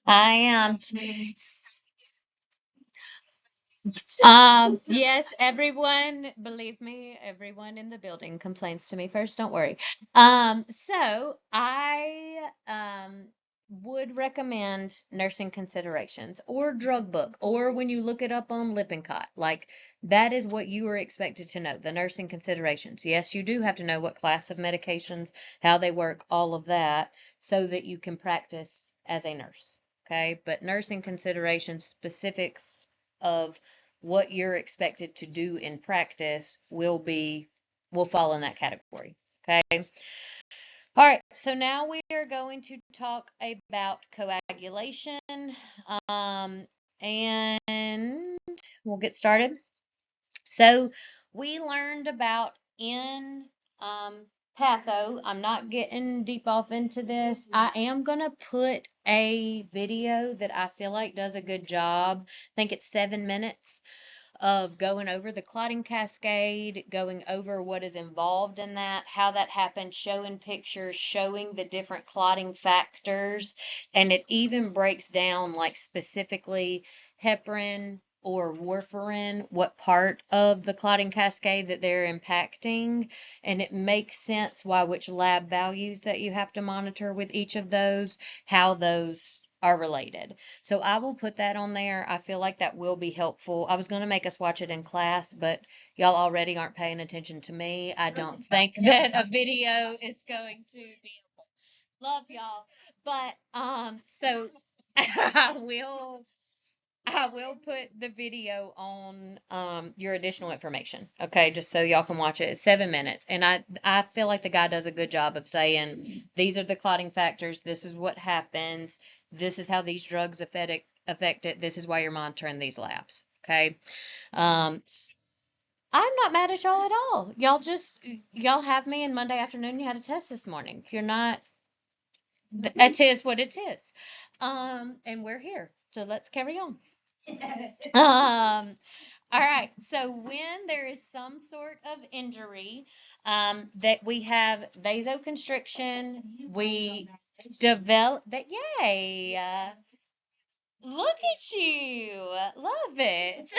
I am. Yes, everyone, believe me, everyone in the building complains to me first, don't worry. So I would recommend nursing considerations or drug book, or when you look it up on Lippincott, like that is what you are expected to know, the nursing considerations. Yes, you do have to know what class of medications, how they work, all of that, so that you can practice as a nurse. Okay, but nursing considerations, specifics of what you're expected to do in practice will fall in that category. Okay. All right. So now we are going to talk about coagulation. Um, and we'll get started. So we learned about in patho. I'm not getting deep off into this. I am going to put a video that I feel like does a good job. I think it's 7 minutes of going over the clotting cascade, going over what is involved in that, how that happened, showing pictures, showing the different clotting factors, and it even breaks down like specifically heparin or warfarin, what part of the clotting cascade that they're impacting, and it makes sense why which lab values that you have to monitor with each of those, how those are related. So I will put that on there. I feel like that will be helpful. I was going to make us watch it in class, but y'all already aren't paying attention to me. I don't think that a video is going to be helpful. Love y'all. But so I will put the video on your additional information. Okay, just so y'all can watch it. It's 7 minutes. And I feel like the guy does a good job of saying these are the clotting factors, this is what happens, this is how these drugs affect it, this is why you're monitoring these labs. Okay. Um I'm not mad at y'all at all. Y'all have me, and Monday afternoon you had a test this morning. You're not it is what it is. And we're here. So let's carry on. All right. So when there is some sort of injury, that we have vasoconstriction, we develop that. Yay! Look at you. Love it.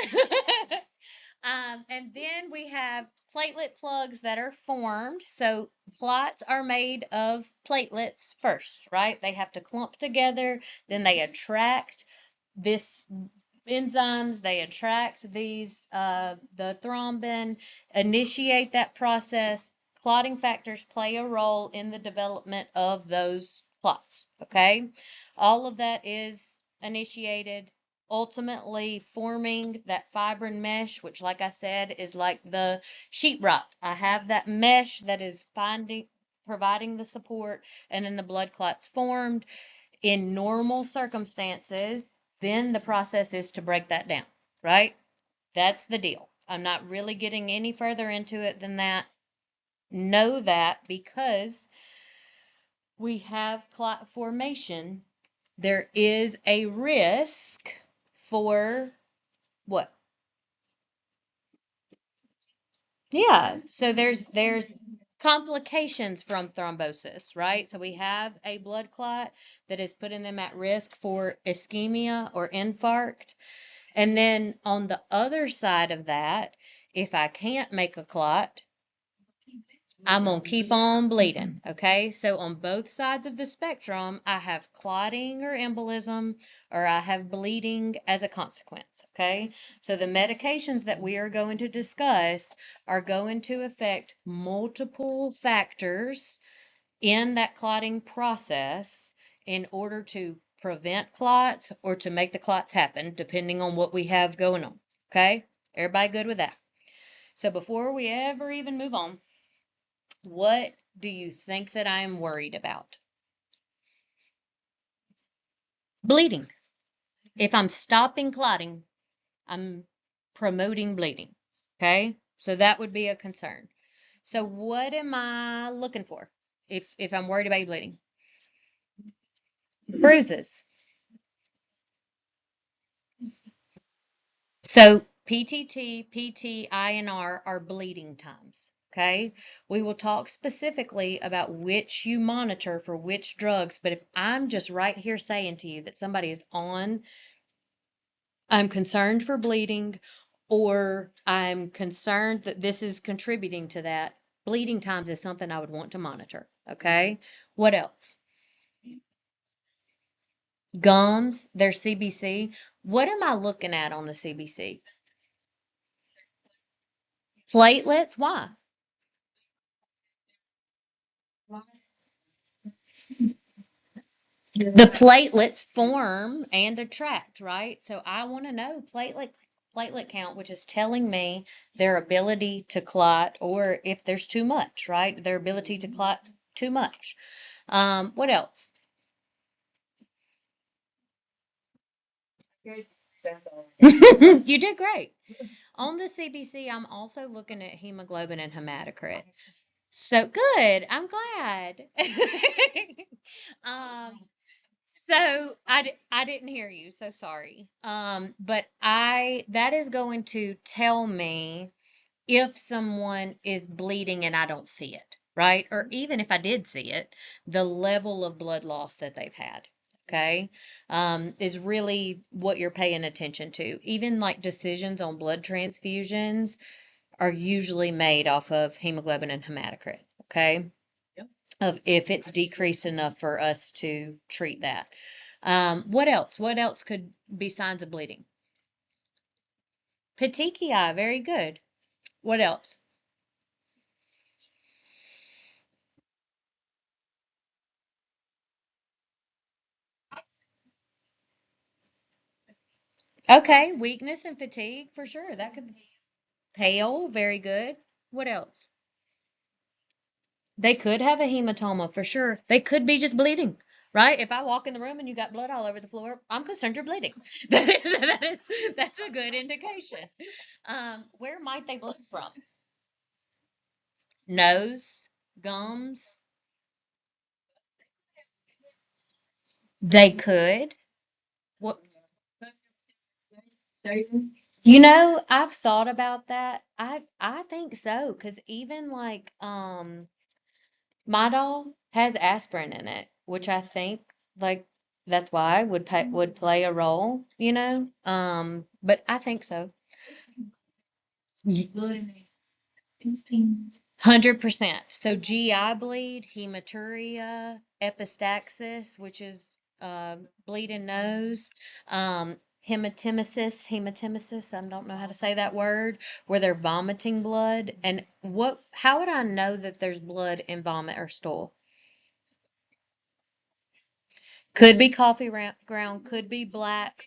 And then we have platelet plugs that are formed. So clots are made of platelets first, right? They have to clump together, then they attract this enzymes, they attract these the thrombin, initiate that process. Clotting factors play a role in the development of those clots. Okay, all of that is initiated, ultimately forming that fibrin mesh, which, like I said, is like the sheetrock. I have that mesh that is finding providing the support, and then the blood clots formed in normal circumstances. Then the process is to break that down, right? That's the deal. I'm not really getting any further into it than that. Know that because we have clot formation, there is a risk for what? Yeah, so there's complications from thrombosis, right? So we have a blood clot that is putting them at risk for ischemia or infarct. And then on the other side of that, if I can't make a clot, I'm going to keep on bleeding. Okay. So on both sides of the spectrum, I have clotting or embolism, or I have bleeding as a consequence. Okay. So the medications that we are going to discuss are going to affect multiple factors in that clotting process in order to prevent clots or to make the clots happen, depending on what we have going on. Okay? Everybody good with that? So before we ever even move on, what do you think that I am worried about? Bleeding. If I'm stopping clotting, I'm promoting bleeding. Okay? So that would be a concern. So what am I looking for if I'm worried about you bleeding? Bruises. So PTT, PT, INR are bleeding times. Okay. We will talk specifically about which you monitor for which drugs. But if I'm just right here saying to you that somebody is on, I'm concerned for bleeding, or I'm concerned that this is contributing to that, bleeding times is something I would want to monitor. Okay. What else? Gums, their CBC. What am I looking at on the CBC? Platelets? Why? The platelets form and attract, right? So I want to know platelet count, which is telling me their ability to clot, or if there's too much, right? Their ability to clot too much. What else? You did great. On the CBC, I'm also looking at hemoglobin and hematocrit. So good. I'm glad. um, I didn't hear you, so sorry. But that is going to tell me if someone is bleeding and I don't see it, right? Or even if I did see it, the level of blood loss that they've had, okay, is really what you're paying attention to. Even like decisions on blood transfusions are usually made off of hemoglobin and hematocrit, okay? Of if it's decreased enough for us to treat that. What else? What else could be signs of bleeding? Petechiae, very good. What else? Okay, weakness and fatigue for sure. That could be pale, very good. What else? They could have a hematoma for sure. They could be just bleeding, right? If I walk in the room and you got blood all over the floor, I'm concerned you're bleeding. That's a good indication. Where might they bleed from? Nose, gums. They could. What? I've thought about that. I think so, because even like my doll has aspirin in it, which I think like that's why would play a role, you know? But I think so. 100%. So GI bleed, hematuria, epistaxis, which is bleeding nose, hematemesis, I don't know how to say that word, where they're vomiting blood. And how would I know that there's blood in vomit or stool? Could be coffee ground, could be black.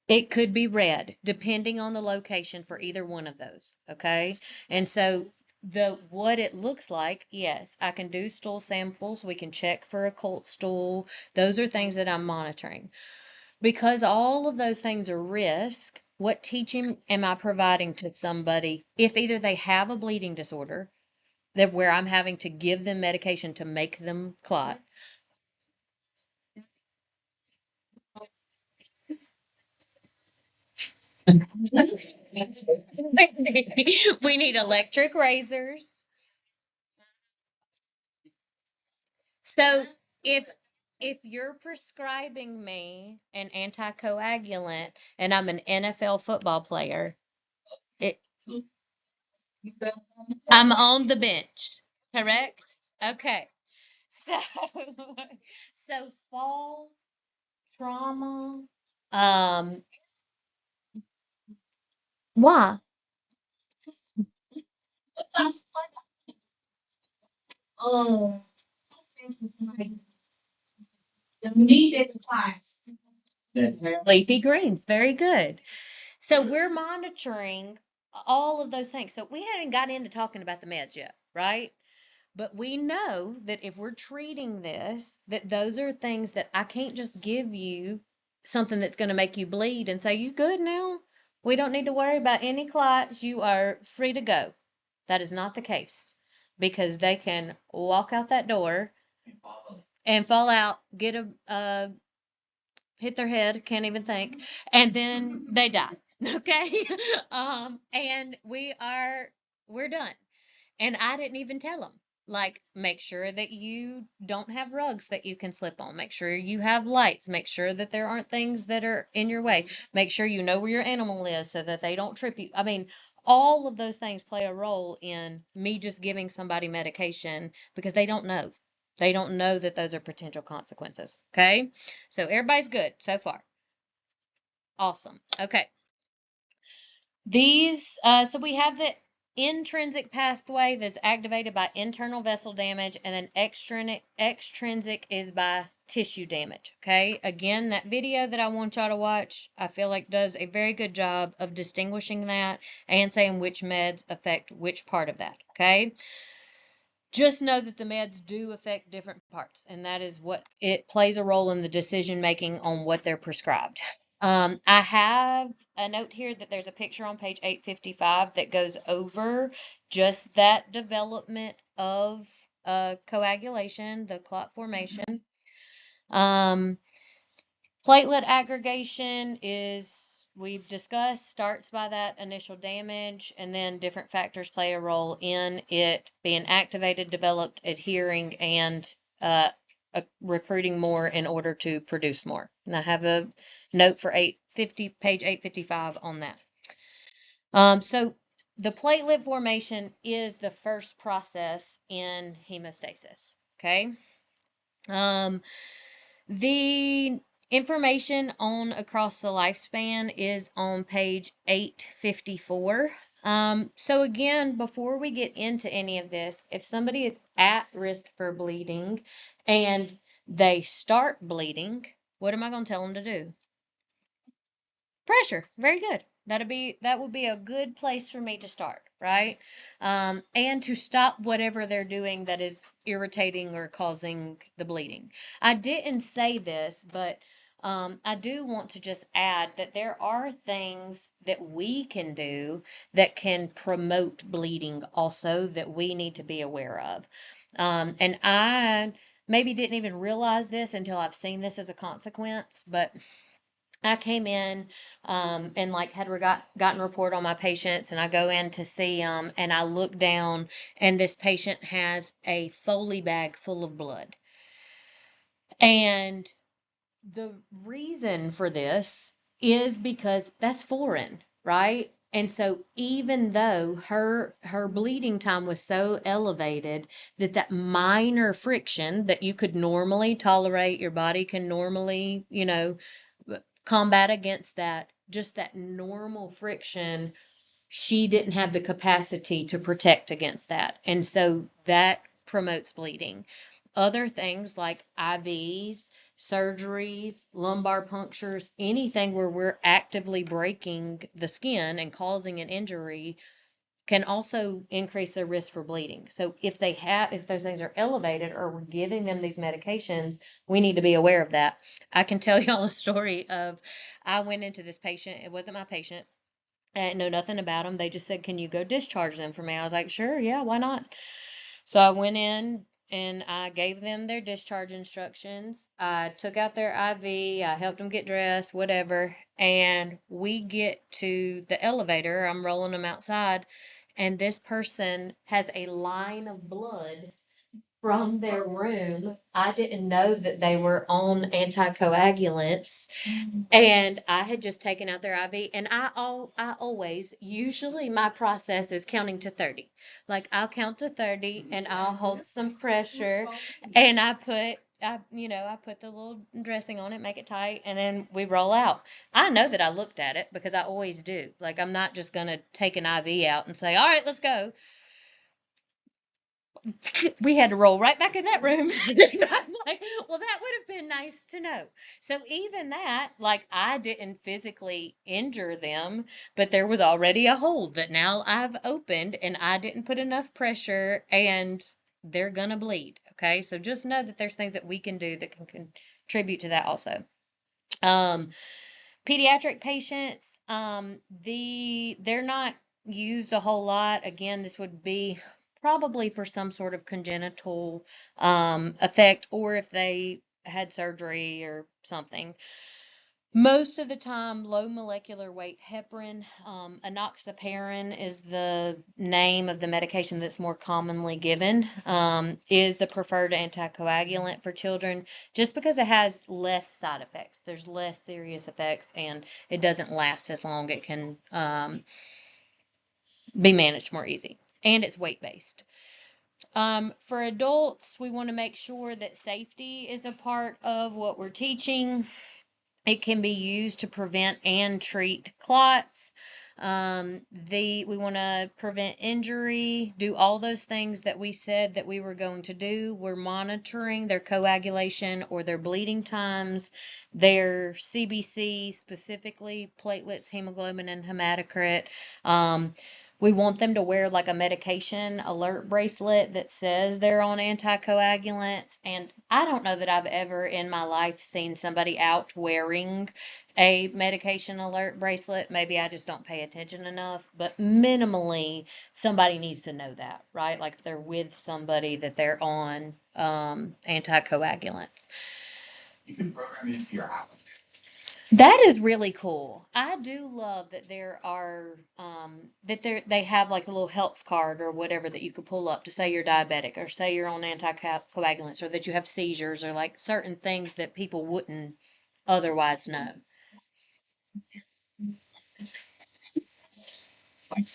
It could be red, depending on the location for either one of those. Okay. And so what it looks like, yes, I can do stool samples. We can check for occult stool. Those are things that I'm monitoring. Because all of those things are risk, what teaching am I providing to somebody if either they have a bleeding disorder that where I'm having to give them medication to make them clot? We need electric razors. So if you're prescribing me an anticoagulant and I'm an NFL football player, it I'm on the bench, correct? Okay. So so fall trauma, um, why? Oh, leafy greens, very good. So we're monitoring all of those things. So we hadn't got into talking about the meds yet, right? But we know that if we're treating this, that those are things that I can't just give you something that's going to make you bleed and say, you good now? We don't need to worry about any clots. You are free to go. That is not the case because they can walk out that door and fall out, get hit their head, can't even think, and then they die. Okay. And we're done. And I didn't even tell them. Like, make sure that you don't have rugs that you can slip on. Make sure you have lights. Make sure that there aren't things that are in your way. Make sure you know where your animal is so that they don't trip you. I mean, all of those things play a role in me just giving somebody medication because they don't know. They don't know that those are potential consequences. Okay. So everybody's good so far. Awesome. Okay. So we have the intrinsic pathway that's activated by internal vessel damage, and then extrinsic is by tissue damage. Okay, again, that video that I want y'all to watch, I feel like does a very good job of distinguishing that and saying which meds affect which part of that. Okay, just know that the meds do affect different parts, and that is what it plays a role in the decision making on what they're prescribed. I have a note here that there's a picture on page 855 that goes over just that development of coagulation, the clot formation. Um, Platelet aggregation is, we've discussed, starts by that initial damage, and then different factors play a role in it being activated, developed, adhering, and recruiting more in order to produce more. And I have a note for page 855 on that. So the platelet formation is the first process in hemostasis. Okay. The information on across the lifespan is on page 854. So again, before we get into any of this, if somebody is at risk for bleeding and they start bleeding, what am I going to tell them to do? Pressure. Very good. That would be a good place for me to start, right? And to stop whatever they're doing that is irritating or causing the bleeding. I didn't say this, but I do want to just add that there are things that we can do that can promote bleeding also that we need to be aware of. And I maybe didn't even realize this until I've seen this as a consequence, but I came in and like had gotten a report on my patients, and I go in to see them, and I look down, and this patient has a Foley bag full of blood. And the reason for this is because that's foreign, right? And so even though her bleeding time was so elevated that that minor friction that you could normally tolerate, your body can normally, combat against that, just that normal friction, she didn't have the capacity to protect against that. And so that promotes bleeding. Other things like IVs, surgeries, lumbar punctures, anything where we're actively breaking the skin and causing an injury can also increase their risk for bleeding. So if those things are elevated or we're giving them these medications, we need to be aware of that. I can tell y'all a story of, I went into this patient. It wasn't my patient. I didn't know nothing about them. They just said, "Can you go discharge them for me?" I was like, "Sure, yeah, why not?" So I went in and I gave them their discharge instructions. I took out their IV, I helped them get dressed, whatever. And we get to the elevator. I'm rolling them outside, and this person has a line of blood from their room. I didn't know that they were on anticoagulants, and I had just taken out their IV, and I always, usually my process is counting to 30. Like I'll count to 30 and I'll hold some pressure, and I put the little dressing on it, make it tight, and then we roll out. I know that I looked at it because I always do. Like I'm not just gonna take an IV out and say, "All right, let's go." We had to roll right back in that room. And I'm like, well, that would have been nice to know. So even that, like, I didn't physically injure them, but there was already a hole that now I've opened, and I didn't put enough pressure, and they're gonna bleed. Okay, so just know that there's things that we can do that can contribute to that also. Um, Pediatric patients, they're not used a whole lot. Again, this would be probably for some sort of congenital effect, or if they had surgery or something. Most of the time, low molecular weight heparin, enoxaparin is the name of the medication that's more commonly given, is the preferred anticoagulant for children just because it has less side effects. There's less serious effects and it doesn't last as long. It can be managed more easy and it's weight based. For adults, we want to make sure that safety is a part of what we're teaching. It can be used to prevent and treat clots. We want to prevent injury, do all those things that we said that we were going to do. We're monitoring their coagulation or their bleeding times, their CBC, specifically platelets, hemoglobin, and hematocrit. We want them to wear like a medication alert bracelet that says they're on anticoagulants. And I don't know that I've ever in my life seen somebody out wearing a medication alert bracelet. Maybe I just don't pay attention enough, but minimally somebody needs to know that, right? Like if they're with somebody that they're on anticoagulants. You can program it into your app. That is really cool. I do love that there are they have like a little health card or whatever that you could pull up to say you're diabetic or say you're on anticoagulants or that you have seizures or like certain things that people wouldn't otherwise know. Like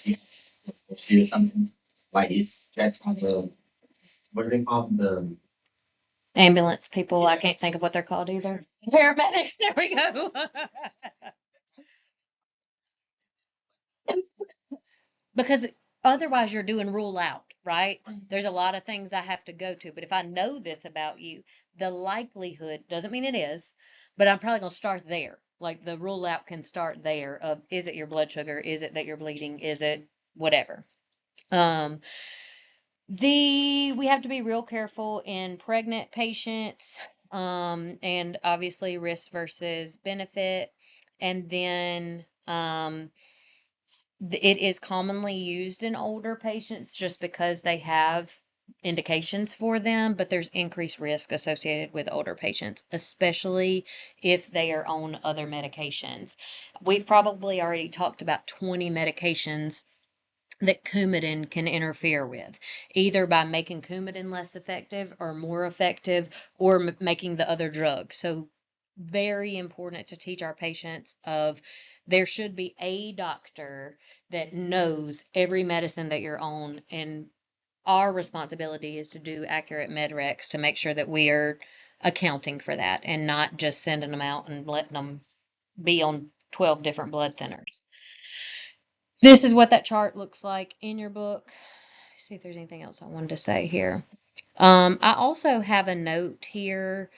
see something like it's that's on the what do they call the ambulance people? I can't think of what they're called either. Paramedics. There we go. Because otherwise you're doing rule out, right? There's a lot of things I have to go to, but if I know this about you, the likelihood doesn't mean it is, but I'm probably going to start there. Like the rule out can start there of is it your blood sugar? Is it that you're bleeding? Is it whatever? Um, we have to be real careful in pregnant patients, and obviously risk versus benefit. And then it is commonly used in older patients just because they have indications for them, but there's increased risk associated with older patients, especially if they are on other medications. We've probably already talked about 20 medications that Coumadin can interfere with, either by making Coumadin less effective or more effective, or making the other drug. So very important to teach our patients of there should be a doctor that knows every medicine that you're on, and our responsibility is to do accurate med recs to make sure that we are accounting for that and not just sending them out and letting them be on 12 different blood thinners. This is what that chart looks like in your book. Let's see if there's anything else I wanted to say here. I also have a note here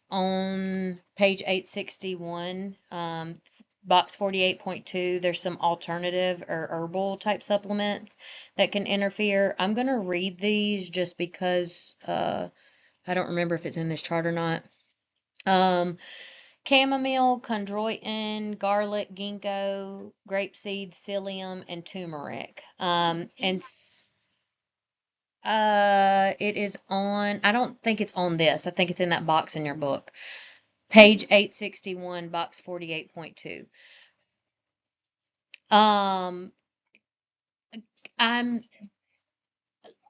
on page 861, box 48.2. There's some alternative or herbal type supplements that can interfere. I'm going to read these just because I don't remember if it's in this chart or not. Chamomile, chondroitin, garlic, ginkgo, grapeseed, psyllium, and turmeric. It is on, I don't think it's on this. I think it's in that box in your book. Page 861, box 48.2. Um, I'm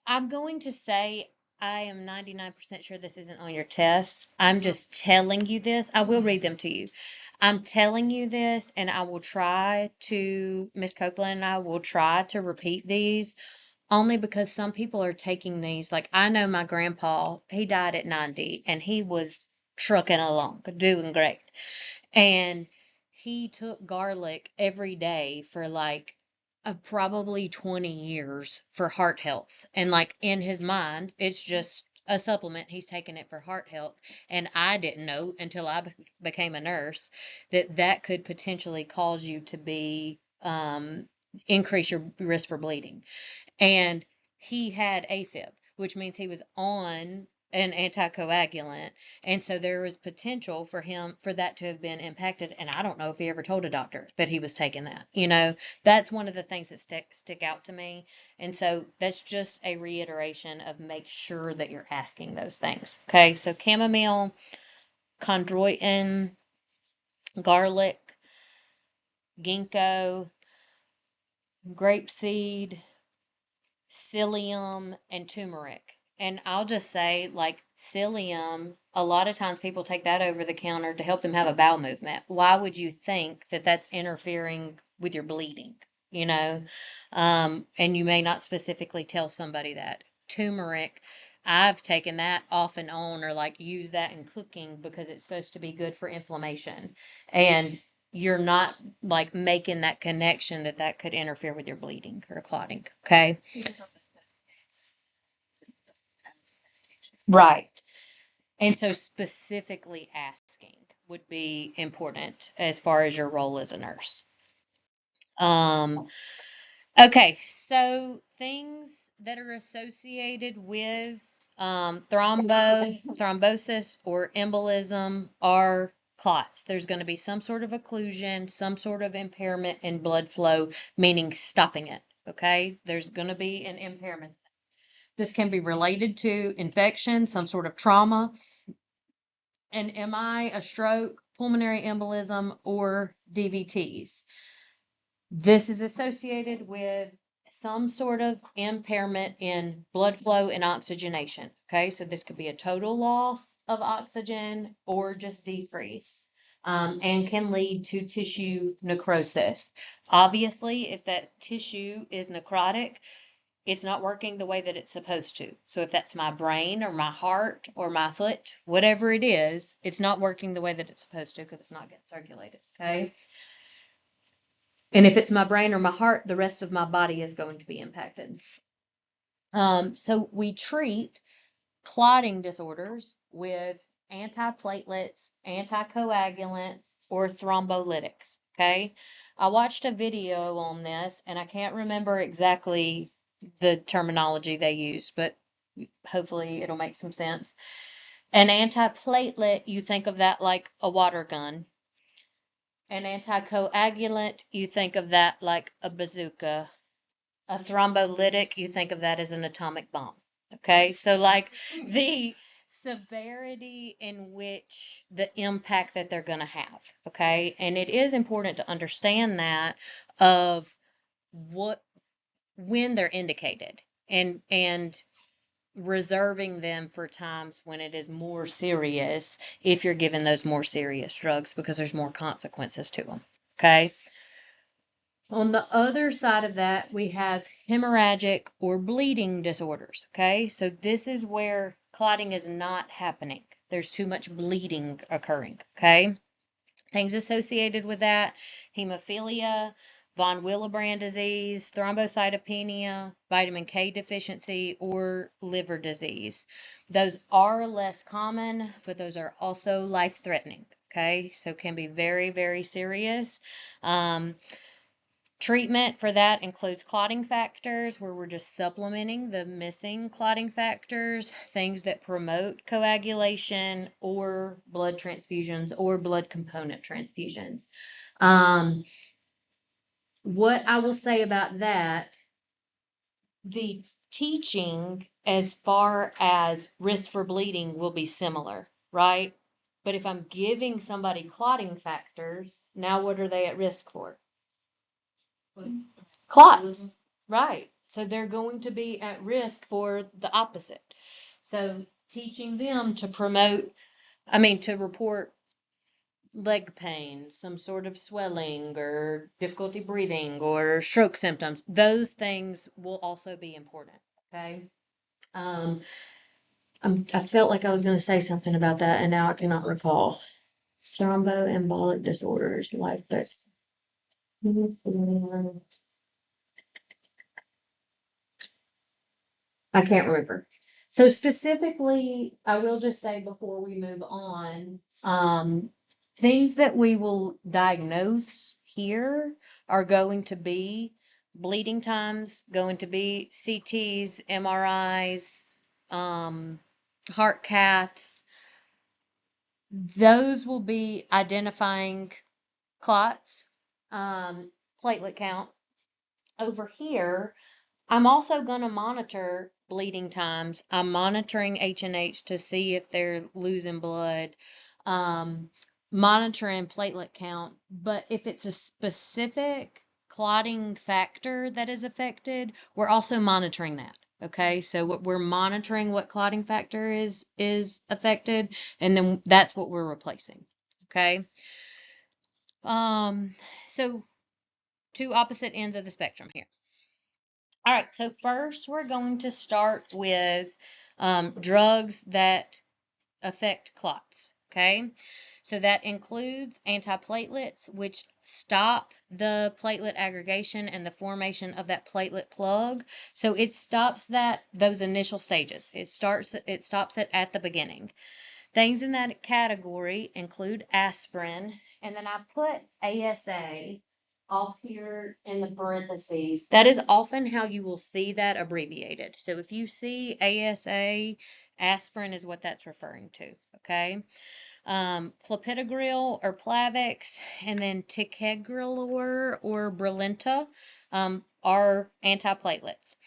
I'm going to say I am 99% sure this isn't on your test. I'm just telling you this. I will read them to you. I'm telling you this, and I will try to, Miss Copeland and I will try to repeat these only because some people are taking these. Like, I know my grandpa, he died at 90, and he was trucking along, doing great. And he took garlic every day for like probably 20 years for heart health. And like in his mind, it's just a supplement. He's taking it for heart health. And I didn't know until I became a nurse that that could potentially cause you to be, increase your risk for bleeding. And he had AFib, which means he was on an anticoagulant, and so there was potential for him for that to have been impacted. And I don't know if he ever told a doctor that he was taking that. That's one of the things that stick out to me. And so that's just a reiteration of make sure that you're asking those things. Okay, so chamomile, chondroitin, garlic, ginkgo, grapeseed, psyllium, and turmeric. And I'll just say, like psyllium, a lot of times people take that over the counter to help them have a bowel movement. Why would you think that that's interfering with your bleeding? You know, and you may not specifically tell somebody that. Turmeric, I've taken that off and on or like use that in cooking because it's supposed to be good for inflammation. And you're not like making that connection that that could interfere with your bleeding or clotting. Okay. Right. And so specifically asking would be important as far as your role as a nurse. Um, okay, so things that are associated with thrombosis or embolism are clots. There's going to be some sort of occlusion, some sort of impairment in blood flow, meaning stopping it. Okay, there's going to be an impairment. This can be related to infection, some sort of trauma, an MI, a stroke, pulmonary embolism, or DVTs. This is associated with some sort of impairment in blood flow and oxygenation. Okay, so this could be a total loss of oxygen or just decrease. And can lead to tissue necrosis. Obviously, if that tissue is necrotic, it's not working the way that it's supposed to. So if that's my brain or my heart or my foot, whatever it is, it's not working the way that it's supposed to because it's not getting circulated. Okay. And if it's my brain or my heart, the rest of my body is going to be impacted. So we treat clotting disorders with antiplatelets, anticoagulants, or thrombolytics. Okay. I watched a video on this and I can't remember exactly the terminology they use, but hopefully it'll make some sense. An antiplatelet, you think of that like a water gun. An anticoagulant, you think of that like a bazooka. A thrombolytic, you think of that as an atomic bomb. Okay, so like the severity in which the impact that they're going to have. Okay, and it is important to understand that of what when they're indicated and reserving them for times when it is more serious if you're given those more serious drugs because there's more consequences to them. Okay. On the other side of that, we have hemorrhagic or bleeding disorders. Okay, so this is where clotting is not happening. There's too much bleeding occurring. Okay, things associated with that: hemophilia, von Willebrand disease, thrombocytopenia, vitamin K deficiency, or liver disease. Those are less common, but those are also life-threatening. Okay, so can be very, very serious. Treatment for that includes clotting factors, where we're just supplementing the missing clotting factors, things that promote coagulation, or blood transfusions or blood component transfusions. What I will say about that, the teaching as far as risk for bleeding will be similar, right? But if I'm giving somebody clotting factors, now what are they at risk for? Clots, right? So they're going to be at risk for the opposite. So teaching them to to report leg pain, some sort of swelling or difficulty breathing or stroke symptoms, those things will also be important. Okay. Um, I felt like I was going to say something about that, and now I cannot recall. Thromboembolic disorders, like this. I can't remember. So specifically, I will just say before we move on, things that we will diagnose here are going to be bleeding times, going to be CTs, MRIs, heart caths. Those will be identifying clots, platelet count. Over here, I'm also going to monitor bleeding times. I'm monitoring H&H to see if they're losing blood. Um, monitoring platelet count, but if it's a specific clotting factor that is affected, we're also monitoring that. Okay, so we're monitoring what clotting factor is affected, and then that's what we're replacing. Okay. Um, so two opposite ends of the spectrum here. All right, so first we're going to start with drugs that affect clots. Okay, so that includes antiplatelets, which stop the platelet aggregation and the formation of that platelet plug. So it stops those initial stages. It stops it at the beginning. Things in that category include aspirin, and then I put ASA off here in the parentheses. That is often how you will see that abbreviated. So if you see ASA, aspirin is what that's referring to, okay? Clopidogrel or Plavix, and then ticagrelor or Brilinta are antiplatelets.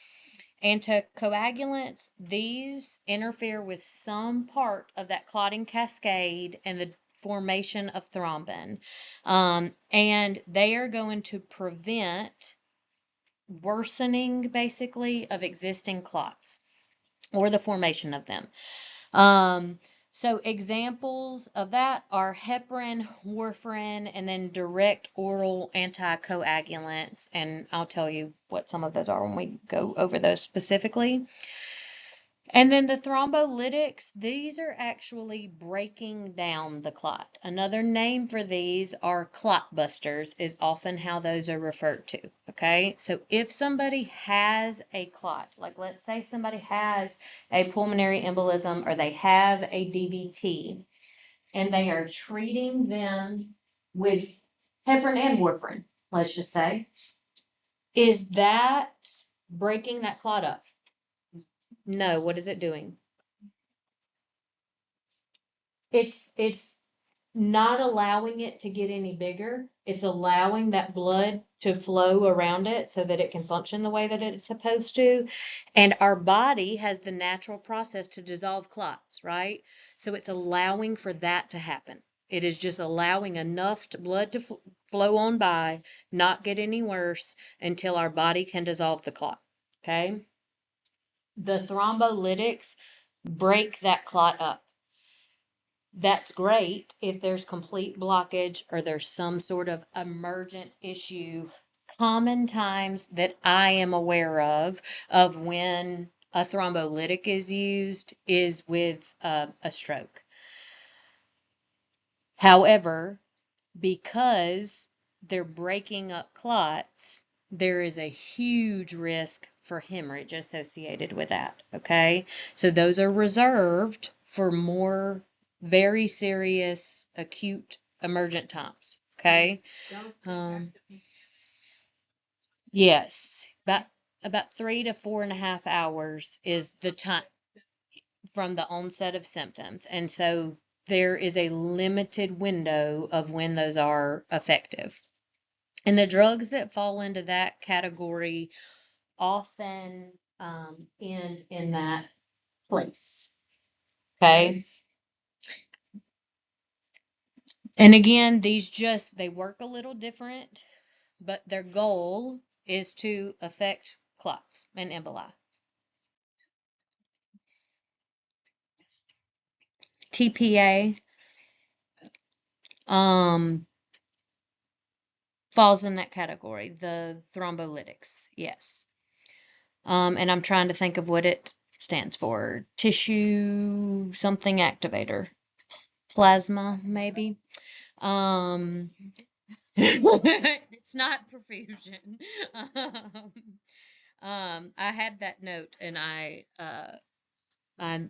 Anticoagulants, these interfere with some part of that clotting cascade and the formation of thrombin. And they are going to prevent worsening, basically, of existing clots or the formation of them. So examples of that are heparin, warfarin, and then direct oral anticoagulants. And I'll tell you what some of those are when we go over those specifically. And then the thrombolytics, these are actually breaking down the clot. Another name for these are clot busters is often how those are referred to. Okay, so if somebody has a clot, like let's say somebody has a pulmonary embolism or they have a DVT, and they are treating them with heparin and warfarin, let's just say, is that breaking that clot up? No, what is it doing? It's not allowing it to get any bigger. It's allowing that blood to flow around it so that it can function the way that it's supposed to. And our body has the natural process to dissolve clots, right? So it's allowing for that to happen. It is just allowing enough blood to flow on by, not get any worse until our body can dissolve the clot. Okay? The thrombolytics break that clot up. That's great if there's complete blockage or there's some sort of emergent issue. Common times that I am aware of when a thrombolytic is used is with a stroke. However, because they're breaking up clots, there is a huge risk for hemorrhage associated with that. Okay, so those are reserved for more very serious, acute, emergent times. Okay, yes, about 3 to 4.5 hours is the time from the onset of symptoms, and so there is a limited window of when those are effective. And the drugs that fall into that category often end in that place. Okay. And again, they work a little different, but their goal is to affect clots and emboli. TPA um, falls in that category, the thrombolytics, yes. And I'm trying to think of what it stands for. Tissue something activator. Plasma, maybe. Um, it's not perfusion. I had that note, and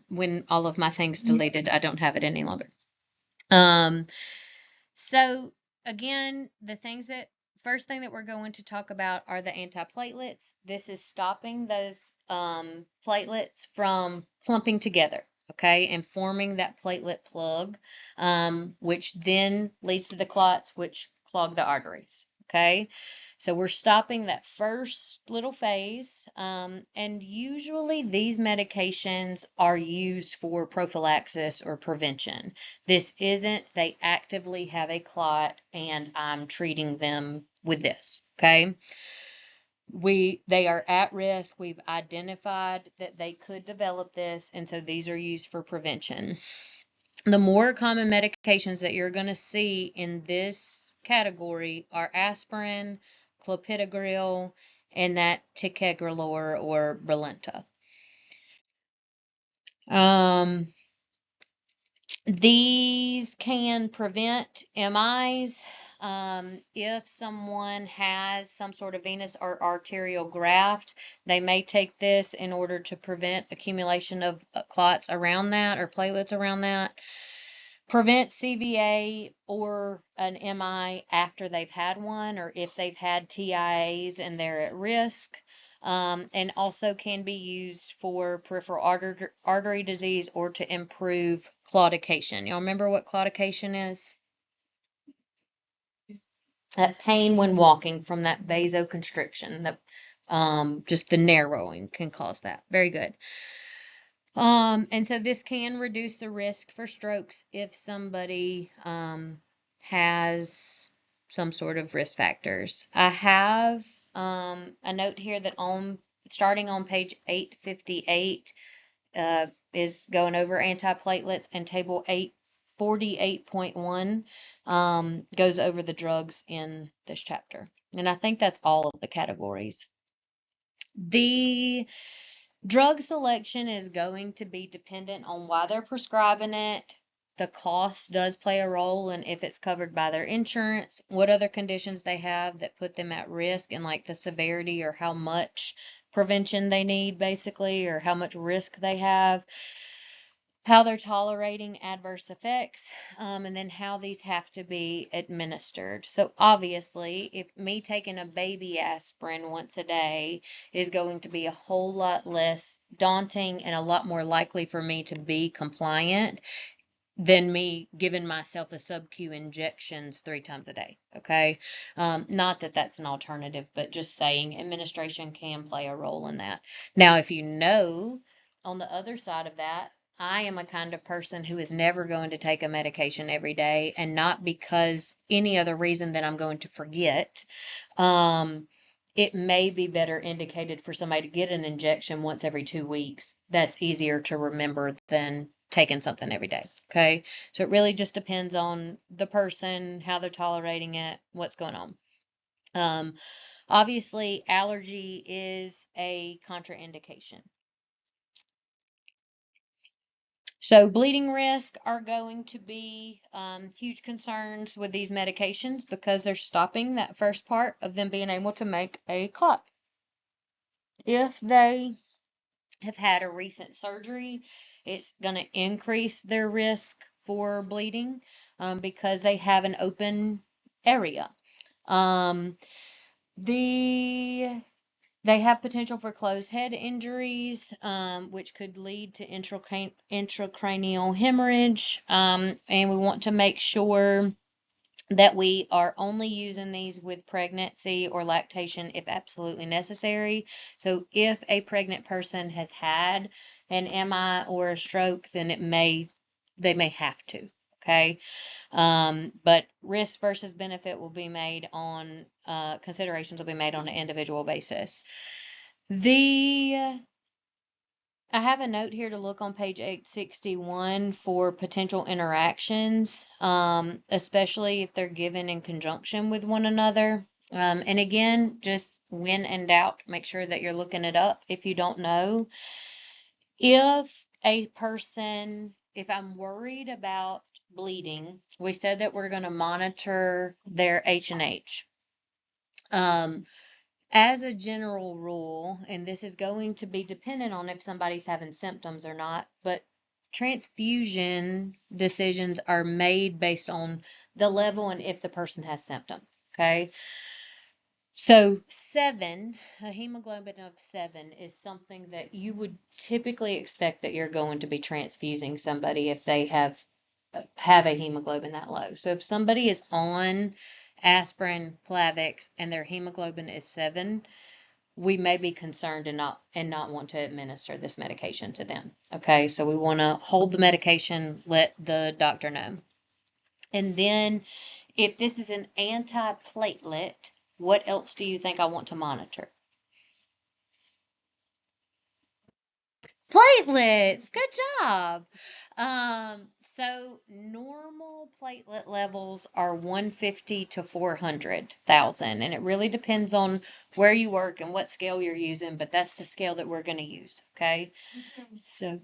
when all of my things deleted, I don't have it any longer. So again, the things that first thing that we're going to talk about are the antiplatelets. This is stopping those platelets from clumping together, okay, and forming that platelet plug, which then leads to the clots, which clog the arteries. Okay, so we're stopping that first little phase. And usually these medications are used for prophylaxis or prevention. This isn't, they actively have a clot and I'm treating them with this. Okay. They are at risk. We've identified that they could develop this, and so these are used for prevention. The more common medications that you're going to see in this category are aspirin, clopidogrel, and that ticagrelor or Brilinta. These can prevent MIs. If someone has some sort of venous or arterial graft, they may take this in order to prevent accumulation of clots around that or platelets around that. Prevent CVA or an MI after they've had one, or if they've had TIAs and they're at risk. And also can be used for peripheral artery disease or to improve claudication. Y'all remember what claudication is? That pain when walking from that vasoconstriction, just the narrowing can cause that. Very good. And so this can reduce the risk for strokes if somebody has some sort of risk factors. I have a note here that starting on page 858 is going over antiplatelets, and table 848.1 goes over the drugs in this chapter. And I think that's all of the categories. The drug selection is going to be dependent on why they're prescribing it. The cost does play a role in if it's covered by their insurance, what other conditions they have that put them at risk, and like the severity or how much prevention they need, basically, or how much risk they have, how they're tolerating adverse effects, and then how these have to be administered. So obviously, if me taking a baby aspirin once a day is going to be a whole lot less daunting and a lot more likely for me to be compliant than me giving myself a sub-Q injections 3 times a day. Okay. Not that that's an alternative, but just saying administration can play a role in that. Now, if you know, on the other side of that, I am a kind of person who is never going to take a medication every day, and not because any other reason that I'm going to forget. It may be better indicated for somebody to get an injection once every 2 weeks. That's easier to remember than taking something every day. Okay. So it really just depends on the person, how they're tolerating it, what's going on. Obviously, allergy is a contraindication. So bleeding risk are going to be huge concerns with these medications because they're stopping that first part of them being able to make a clot. If they have had a recent surgery, it's going to increase their risk for bleeding because they have an open area. Um, they have potential for closed head injuries, which could lead to intracranial hemorrhage. And we want to make sure that we are only using these with pregnancy or lactation if absolutely necessary. So if a pregnant person has had an MI or a stroke, then they may have to. Okay. But risk versus benefit will be made on, considerations will be made on an individual basis. I have a note here to look on page 861 for potential interactions, especially if they're given in conjunction with one another. And again, just when in doubt, make sure that you're looking it up if you don't know. If I'm worried about bleeding, we said that we're going to monitor their H&H. As a general rule, and this is going to be dependent on if somebody's having symptoms or not, but transfusion decisions are made based on the level and if the person has symptoms. Okay. So a hemoglobin of 7 is something that you would typically expect that you're going to be transfusing somebody if they have a hemoglobin that low. So if somebody is on aspirin, Plavix, and their hemoglobin is 7, we may be concerned and not want to administer this medication to them. Okay, so we want to hold the medication, let the doctor know. And then if this is an antiplatelet, what else do you think I want to monitor? Platelets. Good job. So normal platelet levels are 150 to 400,000, and it really depends on where you work and what scale you're using, but that's the scale that we're going to use, okay? So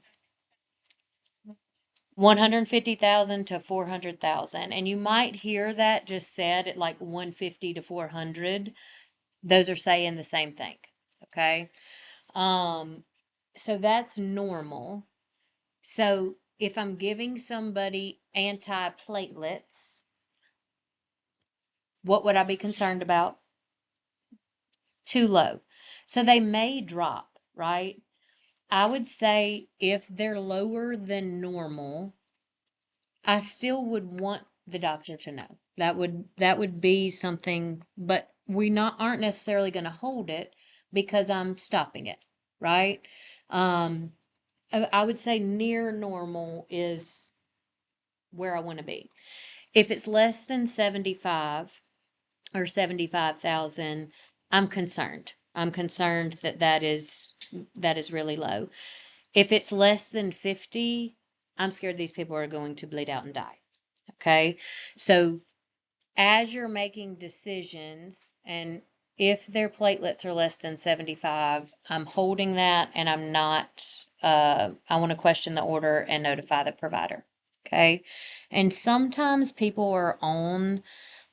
150,000 to 400,000, and you might hear that just said at like 150 to 400. Those are saying the same thing, okay? Um, so that's normal. So if I'm giving somebody antiplatelets, what would I be concerned about? Too low. So they may drop, right? I would say if they're lower than normal, I still would want the doctor to know. That would be something, but we not aren't necessarily going to hold it because I'm stopping it, right? Um, I would say near normal is where I want to be. If it's less than 75 or 75,000, I'm concerned. I'm concerned that is really low. If it's less than 50, I'm scared these people are going to bleed out and die. Okay? So as you're making decisions and if their platelets are less than 75, I'm holding that and I'm not, I want to question the order and notify the provider. Okay. And sometimes people are on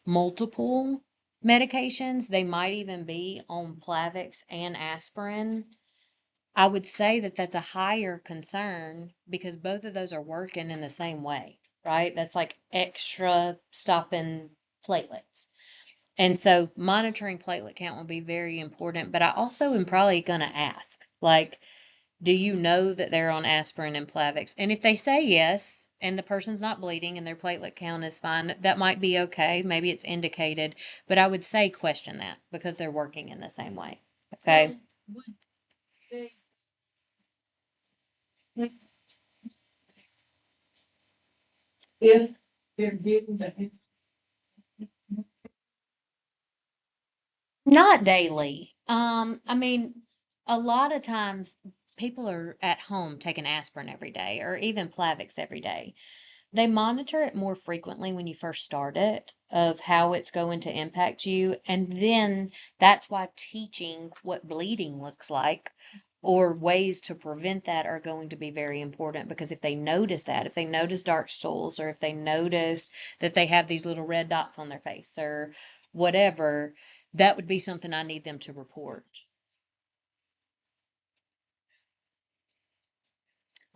multiple medications. They might even be on Plavix and aspirin. I would say that that's a higher concern because both of those are working in the same way, right? That's like extra stopping platelets. And so monitoring platelet count will be very important, but I also am probably going to ask, like, do you know that they're on aspirin and Plavix? And if they say yes, and the person's not bleeding and their platelet count is fine, that might be okay. Maybe it's indicated, but I would say question that because they're working in the same way. Okay. If they're getting the Not daily. I mean, a lot of times people are at home taking aspirin every day or even Plavix every day. They monitor it more frequently when you first start it of how it's going to impact you. And then that's why teaching what bleeding looks like or ways to prevent that are going to be very important because if they notice that, if they notice dark stools or if they notice that they have these little red dots on their face or whatever, that would be something I need them to report.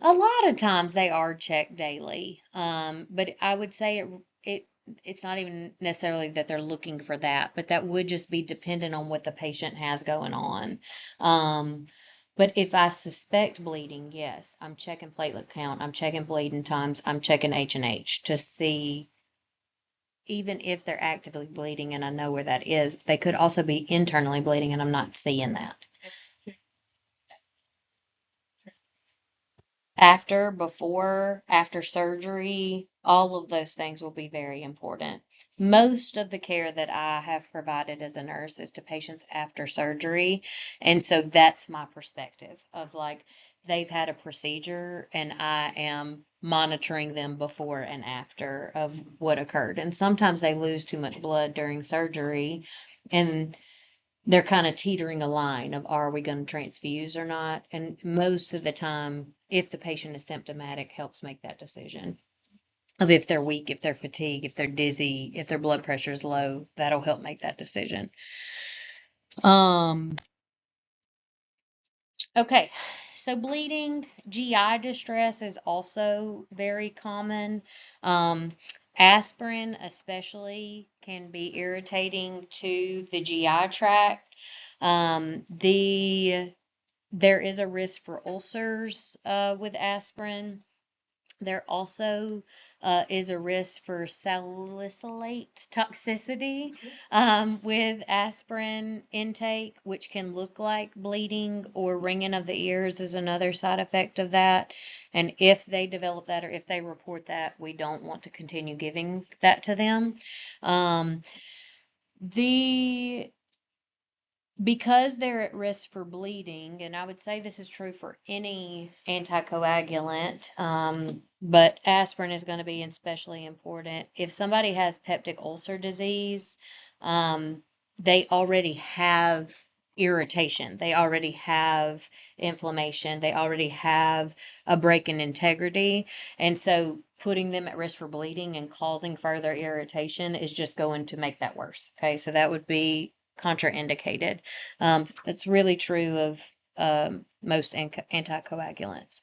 A lot of times they are checked daily, but I would say it it's not even necessarily that they're looking for that, but that would just be dependent on what the patient has going on. But if I suspect bleeding, yes, I'm checking platelet count, I'm checking bleeding times, I'm checking H&H to see even if they're actively bleeding and I know where that is, they could also be internally bleeding and I'm not seeing that. After, before, after surgery, all of those things will be very important. Most of the care that I have provided as a nurse is to patients after surgery. And so that's my perspective of like they've had a procedure and I am monitoring them before and after of what occurred. And sometimes they lose too much blood during surgery and they're kind of teetering a line of are we going to transfuse or not? And most of the time, if the patient is symptomatic, helps make that decision of if they're weak, if they're fatigued, if they're dizzy, if their blood pressure is low, that'll help make that decision. Um, okay. So bleeding, GI distress is also very common. Um, Aspirin especially can be irritating to the GI tract. There is a risk for ulcers with aspirin. There also is a risk for salicylate toxicity with aspirin intake, which can look like bleeding or ringing of the ears is another side effect of that. And if they develop that or if they report that, we don't want to continue giving that to them. Um, the because they're at risk for bleeding, and I would say this is true for any anticoagulant, but aspirin is going to be especially important. If somebody has peptic ulcer disease, um, they already have irritation, they already have inflammation, they already have a break in integrity, and so putting them at risk for bleeding and causing further irritation is just going to make that worse. Okay, so that would be contraindicated. That's really true of most anticoagulants.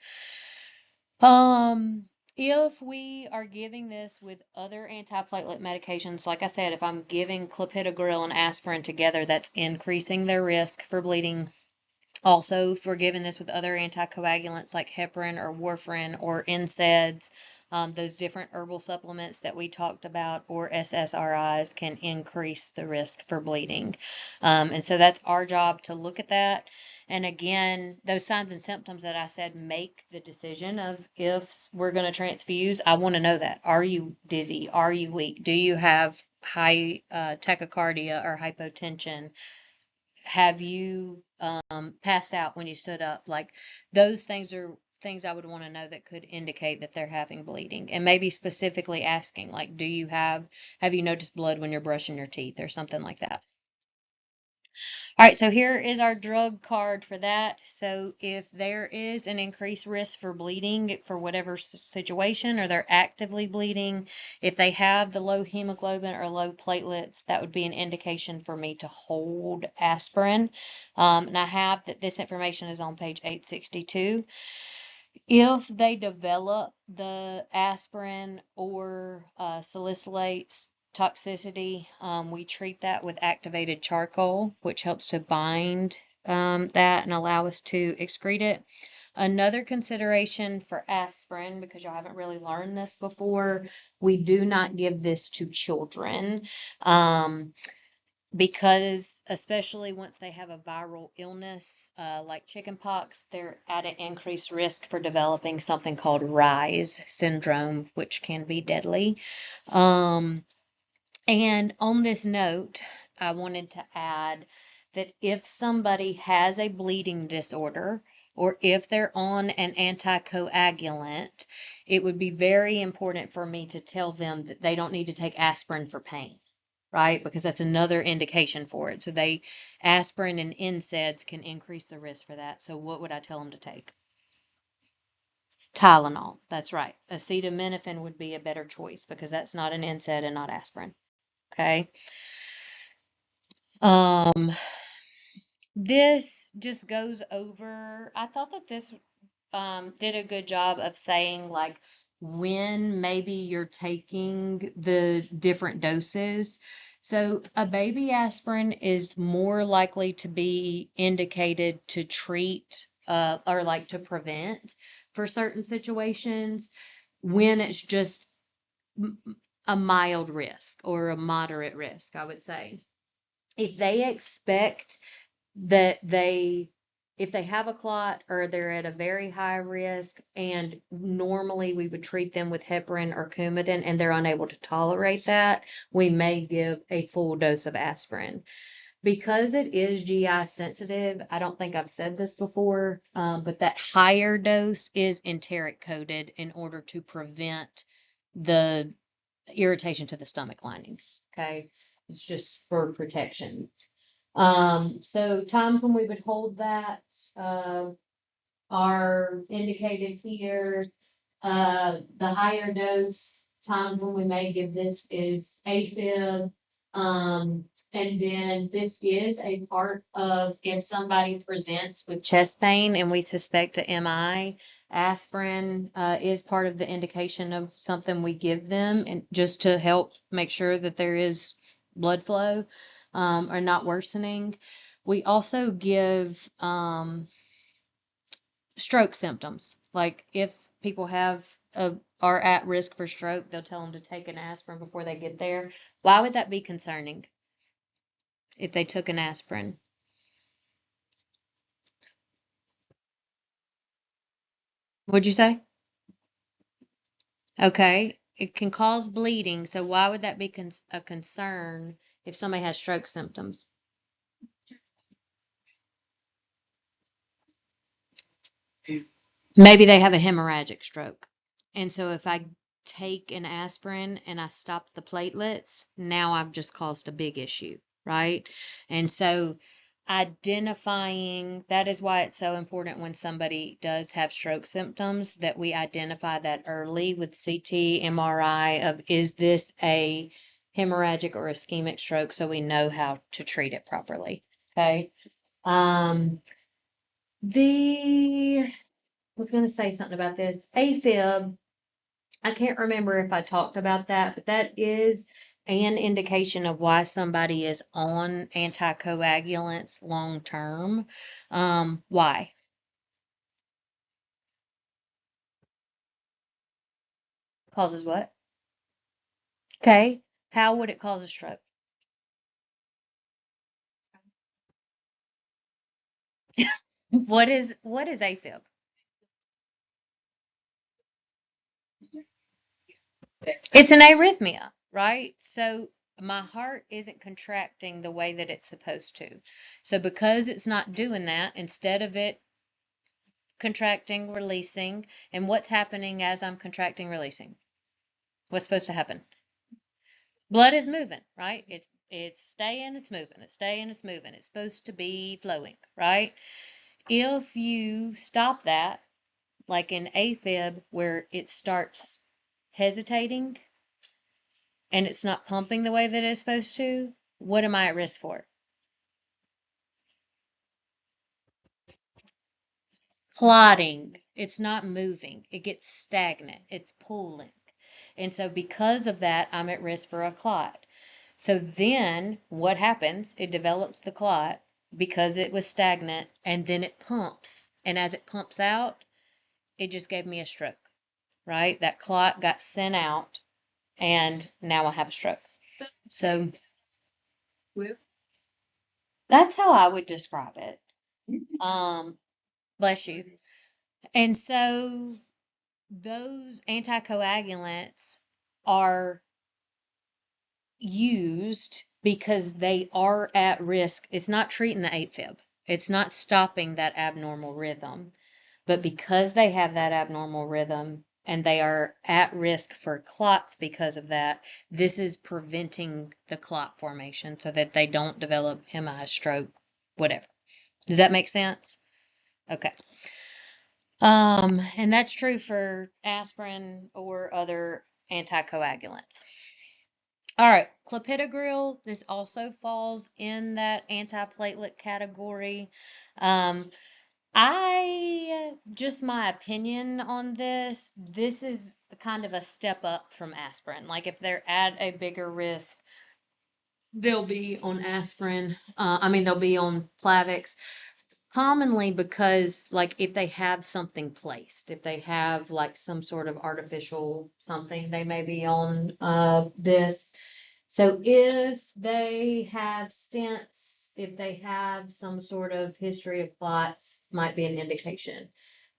Um, if we are giving this with other antiplatelet medications, like I said, if I'm giving clopidogrel and aspirin together, that's increasing their risk for bleeding. Also, if we're giving this with other anticoagulants like heparin or warfarin or NSAIDs, those different herbal supplements that we talked about, or SSRIs, can increase the risk for bleeding. And so that's our job to look at that. And again, those signs and symptoms that I said make the decision of if we're going to transfuse. I want to know that. Are you dizzy? Are you weak? Do you have high tachycardia or hypotension? Have you passed out when you stood up? Like those things are things I would want to know that could indicate that they're having bleeding, and maybe specifically asking like, have you noticed blood when you're brushing your teeth or something like that? All right, so here is our drug card for that. So if there is an increased risk for bleeding for whatever situation, or they're actively bleeding, if they have the low hemoglobin or low platelets, that would be an indication for me to hold aspirin. And I have that this information is on page 862. If they develop the aspirin or salicylates toxicity, we treat that with activated charcoal, which helps to bind that and allow us to excrete it. Another consideration for aspirin, because y'all haven't really learned this before, we do not give this to children. Because especially once they have a viral illness like chickenpox, they're at an increased risk for developing something called RISE syndrome, which can be deadly. Um, and on this note, I wanted to add that if somebody has a bleeding disorder or if they're on an anticoagulant, it would be very important for me to tell them that they don't need to take aspirin for pain, right? Because that's another indication for it. So aspirin and NSAIDs can increase the risk for that. So what would I tell them to take? Tylenol. That's right. Acetaminophen would be a better choice because that's not an NSAID and not aspirin. Okay. Um, this just goes over, I thought that this did a good job of saying like when maybe you're taking the different doses. So a baby aspirin is more likely to be indicated to treat or like to prevent for certain situations when it's just a mild risk or a moderate risk, I would say. If they expect that if they have a clot or they're at a very high risk, and normally we would treat them with heparin or Coumadin and they're unable to tolerate that, we may give a full dose of aspirin. Because it is GI sensitive, I don't think I've said this before, but that higher dose is enteric coated in order to prevent the irritation to the stomach lining. Okay, it's just for protection. So times when we would hold that are indicated here. The higher dose time when we may give this is AFib. And then this is a part of if somebody presents with chest pain and we suspect a MI, aspirin is part of the indication of something we give them, and just to help make sure that there is blood flow or not worsening. We also give stroke symptoms. Like if people have a are at risk for stroke, they'll tell them to take an aspirin before they get there. Why would that be concerning if they took an aspirin? What'd you say? Okay. It can cause bleeding, so why would that be a concern if somebody has stroke symptoms? Maybe they have a hemorrhagic stroke. And so if I take an aspirin and I stop the platelets, now I've just caused a big issue, right? And so identifying that is why it's so important when somebody does have stroke symptoms that we identify that early with CT, MRI of is this a hemorrhagic or ischemic stroke so we know how to treat it properly. Okay. Um, the was going to say something about this. AFib, I can't remember if I talked about that, but that is an indication of why somebody is on anticoagulants long term. Why? Causes what? Okay. How would it cause a stroke? What is AFib? It's an arrhythmia, right? So my heart isn't contracting the way that it's supposed to. So because it's not doing that, instead of it contracting, releasing, and what's happening as I'm contracting, releasing? What's supposed to happen? Blood is moving, right? It's staying, it's moving, it's staying, it's moving. It's supposed to be flowing, right? If you stop that, like in AFib, where it starts hesitating and it's not pumping the way that it's supposed to, what am I at risk for? Clotting. It's not moving. It gets stagnant. It's pooling. And so because of that, I'm at risk for a clot. So then what happens? It develops the clot because it was stagnant and then it pumps. And as it pumps out, it just gave me a stroke, right? That clot got sent out and now I have a stroke. So that's how I would describe it. Um, bless you. And so those anticoagulants are used because they are at risk. It's not treating the AFib. It's not stopping that abnormal rhythm. But because they have that abnormal rhythm and they are at risk for clots because of that, this is preventing the clot formation so that they don't develop MI, stroke, whatever. Does that make sense? Okay. And that's true for aspirin or other anticoagulants. All right, clopidogrel, this also falls in that antiplatelet category. Um, just my opinion on this is kind of a step up from aspirin. Like if they're at a bigger risk, they'll be on aspirin. They'll be on Plavix commonly because like if they have something placed, if they have like some sort of artificial something, they may be on this. So if they have stents, if they have some sort of history of clots, might be an indication.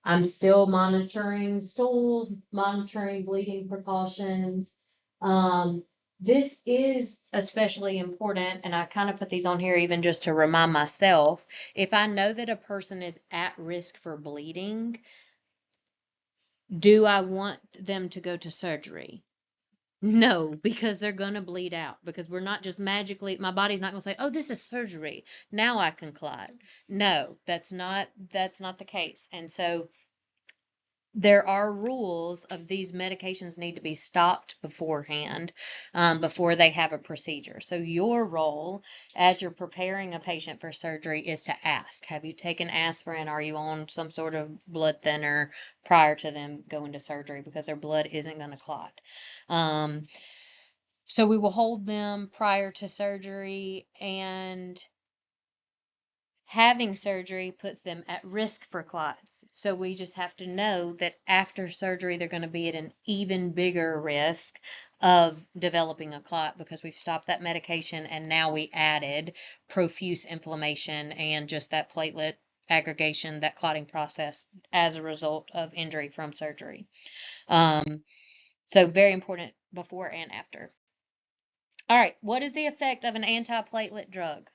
I'm still monitoring stools, monitoring bleeding precautions. Um, this is especially important, and I kind of put these on here even just to remind myself. If I know that a person is at risk for bleeding, do I want them to go to surgery? No, because they're gonna bleed out. Because we're not just magically, my body's not gonna say, "Oh, this is surgery. Now I can clot." No, that's not the case. And so there are rules of these medications need to be stopped beforehand, before they have a procedure. So your role as you're preparing a patient for surgery is to ask, have you taken aspirin? Are you on some sort of blood thinner prior to them going to surgery because their blood isn't going to clot? Um, so we will hold them prior to surgery and having surgery puts them at risk for clots. So we just have to know that after surgery, they're going to be at an even bigger risk of developing a clot because we've stopped that medication and now we added profuse inflammation and just that platelet aggregation, that clotting process as a result of injury from surgery. So very important before and after. All right, what is the effect of an antiplatelet drug?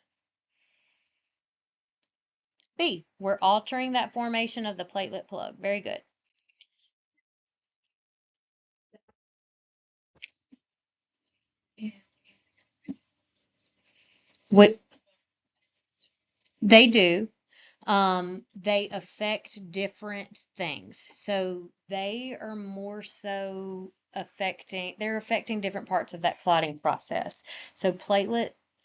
B, we're altering that formation of the platelet plug. Very good. What they do, they affect different things. So they are more so they're affecting different parts of that clotting process. So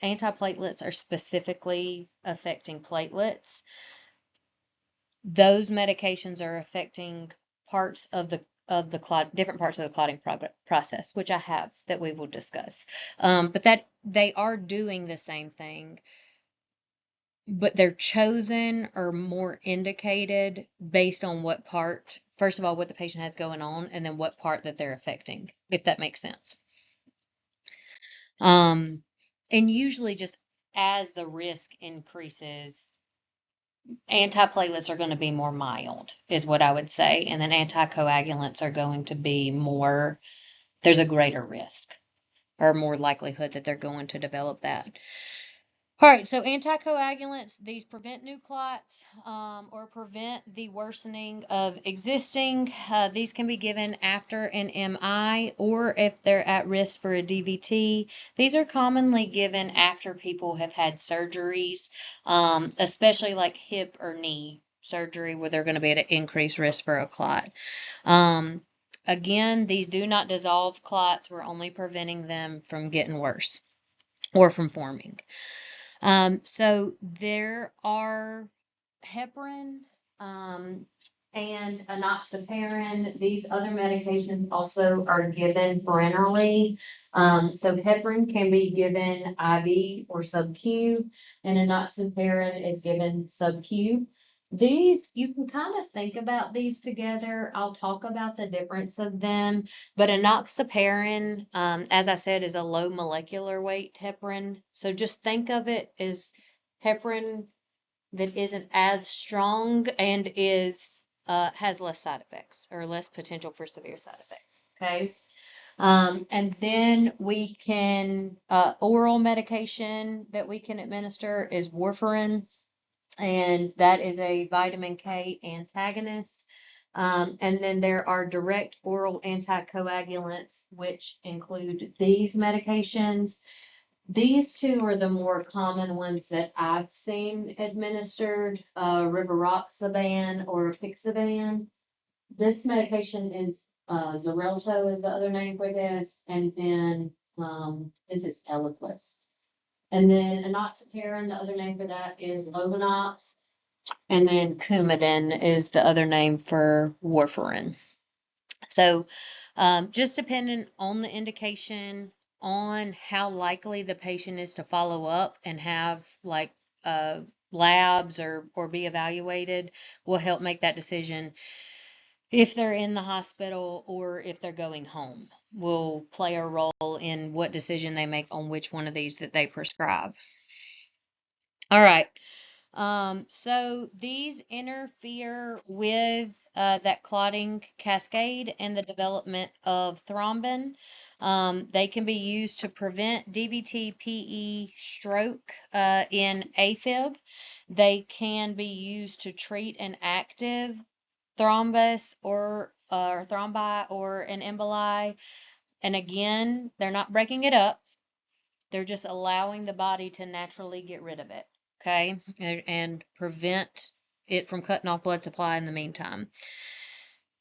antiplatelets are specifically affecting platelets. Those medications are affecting parts of the clot, different parts of the clotting process, which I have that we will discuss. But that they are doing the same thing, but they're chosen or more indicated based on what part, first of all, what the patient has going on, and then what part that they're affecting, if that makes sense. Um, and usually just as the risk increases, antiplatelets are going to be more mild, is what I would say. And then anticoagulants are going to be more, there's a greater risk or more likelihood that they're going to develop that. All right, so anticoagulants, these prevent new clots or prevent the worsening of existing. These can be given after an MI or if they're at risk for a DVT. These are commonly given after people have had surgeries, especially like hip or knee surgery where they're going to be at an increased risk for a clot. Again, these do not dissolve clots. We're only preventing them from getting worse or from forming. So there are heparin and enoxaparin. These other medications also are given parenterally. So heparin can be given IV or sub-Q, and enoxaparin is given sub-Q. These, you can kind of think about these together. I'll talk about the difference of them, but enoxaparin, as I said, is a low molecular weight heparin. So just think of it as heparin that isn't as strong and is has less side effects or less potential for severe side effects. Okay. And then we can oral medication that we can administer is warfarin, and that is a vitamin K antagonist. And then there are direct oral anticoagulants, which include these medications. These two are the more common ones that I've seen administered, rivaroxaban or apixaban. This medication is Xarelto is the other name for this, and then this is Eliquis. And then enoxaparin, the other name for that is Lovenox, and then Coumadin is the other name for warfarin. So just depending on the indication, on how likely the patient is to follow up and have like labs or be evaluated will help make that decision if they're in the hospital or if they're going home will play a role in what decision they make on which one of these that they prescribe. All right. So these interfere with that clotting cascade and the development of thrombin. They can be used to prevent DVT, PE, stroke in AFib. They can be used to treat an active thrombus or thrombi or an emboli. And again, they're not breaking it up. They're just allowing the body to naturally get rid of it, okay, and prevent it from cutting off blood supply in the meantime.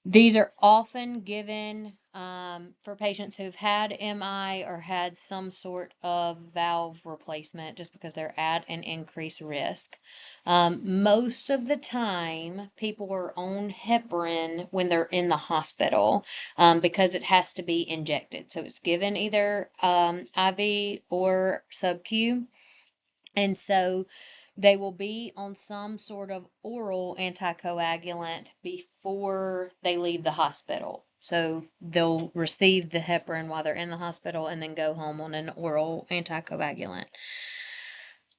These are often given for patients who've had MI or had some sort of valve replacement just because they're at an increased risk. Most of the time, people are on heparin when they're in the hospital because it has to be injected. So it's given either IV or sub-Q. And so they will be on some sort of oral anticoagulant before they leave the hospital. So they'll receive the heparin while they're in the hospital and then go home on an oral anticoagulant.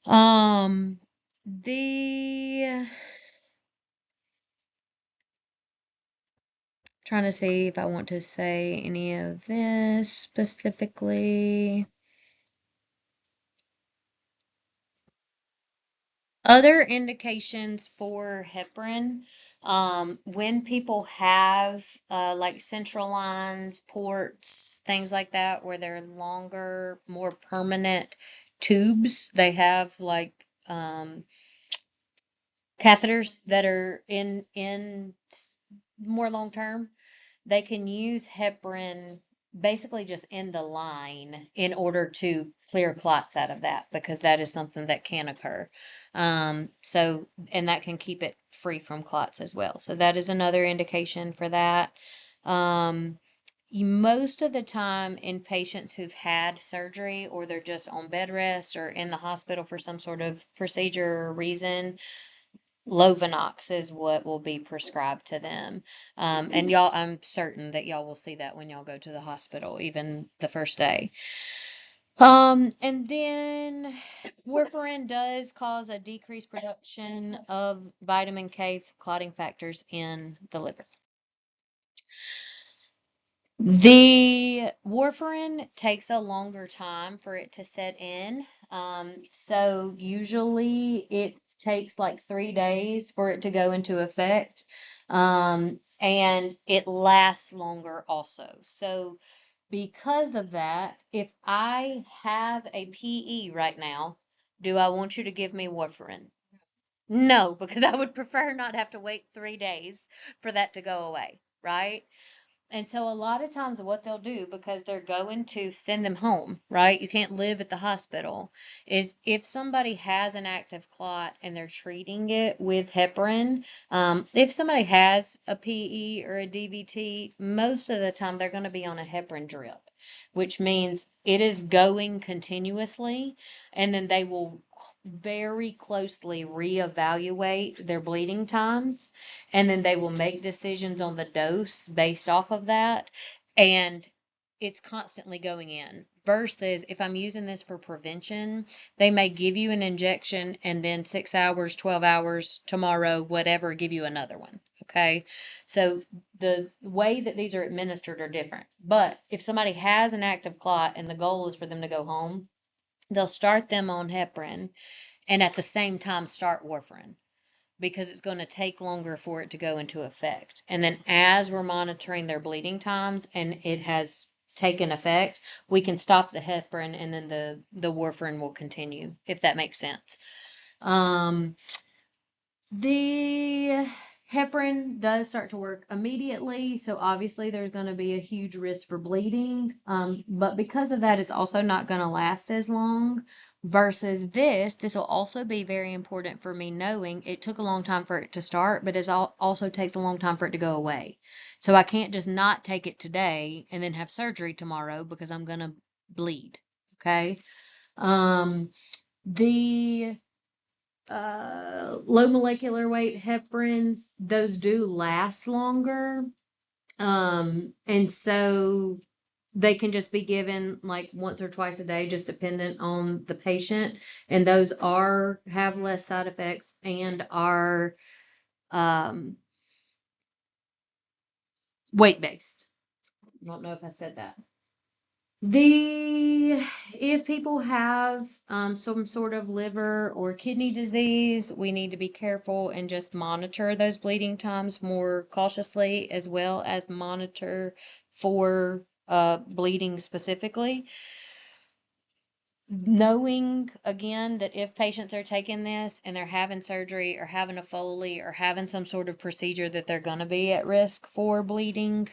Um, the Trying to see if I want to say any of this specifically. Other indications for heparin, when people have like central lines, ports, things like that, where they're longer, more permanent tubes, they have like catheters that are in more long term. They can use heparin basically just in the line in order to clear clots out of that because that is something that can occur. And that can keep it free from clots as well. So that is another indication for that. Um, Most of the time in patients who've had surgery or they're just on bed rest or in the hospital for some sort of procedure or reason, Lovenox is what will be prescribed to them. And y'all, I'm certain that y'all will see that when y'all go to the hospital, even the first day. And then warfarin does cause a decreased production of vitamin K clotting factors in the liver. The warfarin takes a longer time for it to set in. So usually it takes like 3 days for it to go into effect. And it lasts longer also. So because of that, if I have a PE right now, do I want you to give me warfarin? No, because I would prefer not have to wait 3 days for that to go away, right? And so a lot of times what they'll do, because they're going to send them home, right? You can't live at the hospital, is if somebody has an active clot and they're treating it with heparin, if somebody has a PE or a DVT, most of the time they're going to be on a heparin drip, which means it is going continuously, and then they will very closely reevaluate their bleeding times, and then they will make decisions on the dose based off of that. And it's constantly going in. Versus if I'm using this for prevention, they may give you an injection and then 6 hours, 12 hours, tomorrow, whatever, give you another one. Okay. So the way that these are administered are different. But if somebody has an active clot and the goal is for them to go home, they'll start them on heparin and at the same time start warfarin because it's going to take longer for it to go into effect. And then as we're monitoring their bleeding times and it has taken effect, we can stop the heparin and then the warfarin will continue, if that makes sense. Um, the heparin does start to work immediately, so obviously there's going to be a huge risk for bleeding. But because of that, it's also not going to last as long. Versus this will also be very important for me knowing it took a long time for it to start, but it also takes a long time for it to go away. So I can't just not take it today and then have surgery tomorrow because I'm going to bleed. Okay. Um, the Low molecular weight heparins, those do last longer. And so they can just be given like once or twice a day, just dependent on the patient. And those have less side effects and are um, weight based. I don't know if I said that. The If people have some sort of liver or kidney disease, we need to be careful and just monitor those bleeding times more cautiously, as well as monitor for bleeding specifically. Knowing again that if patients are taking this and they're having surgery or having a Foley or having some sort of procedure that they're going to be at risk for bleeding.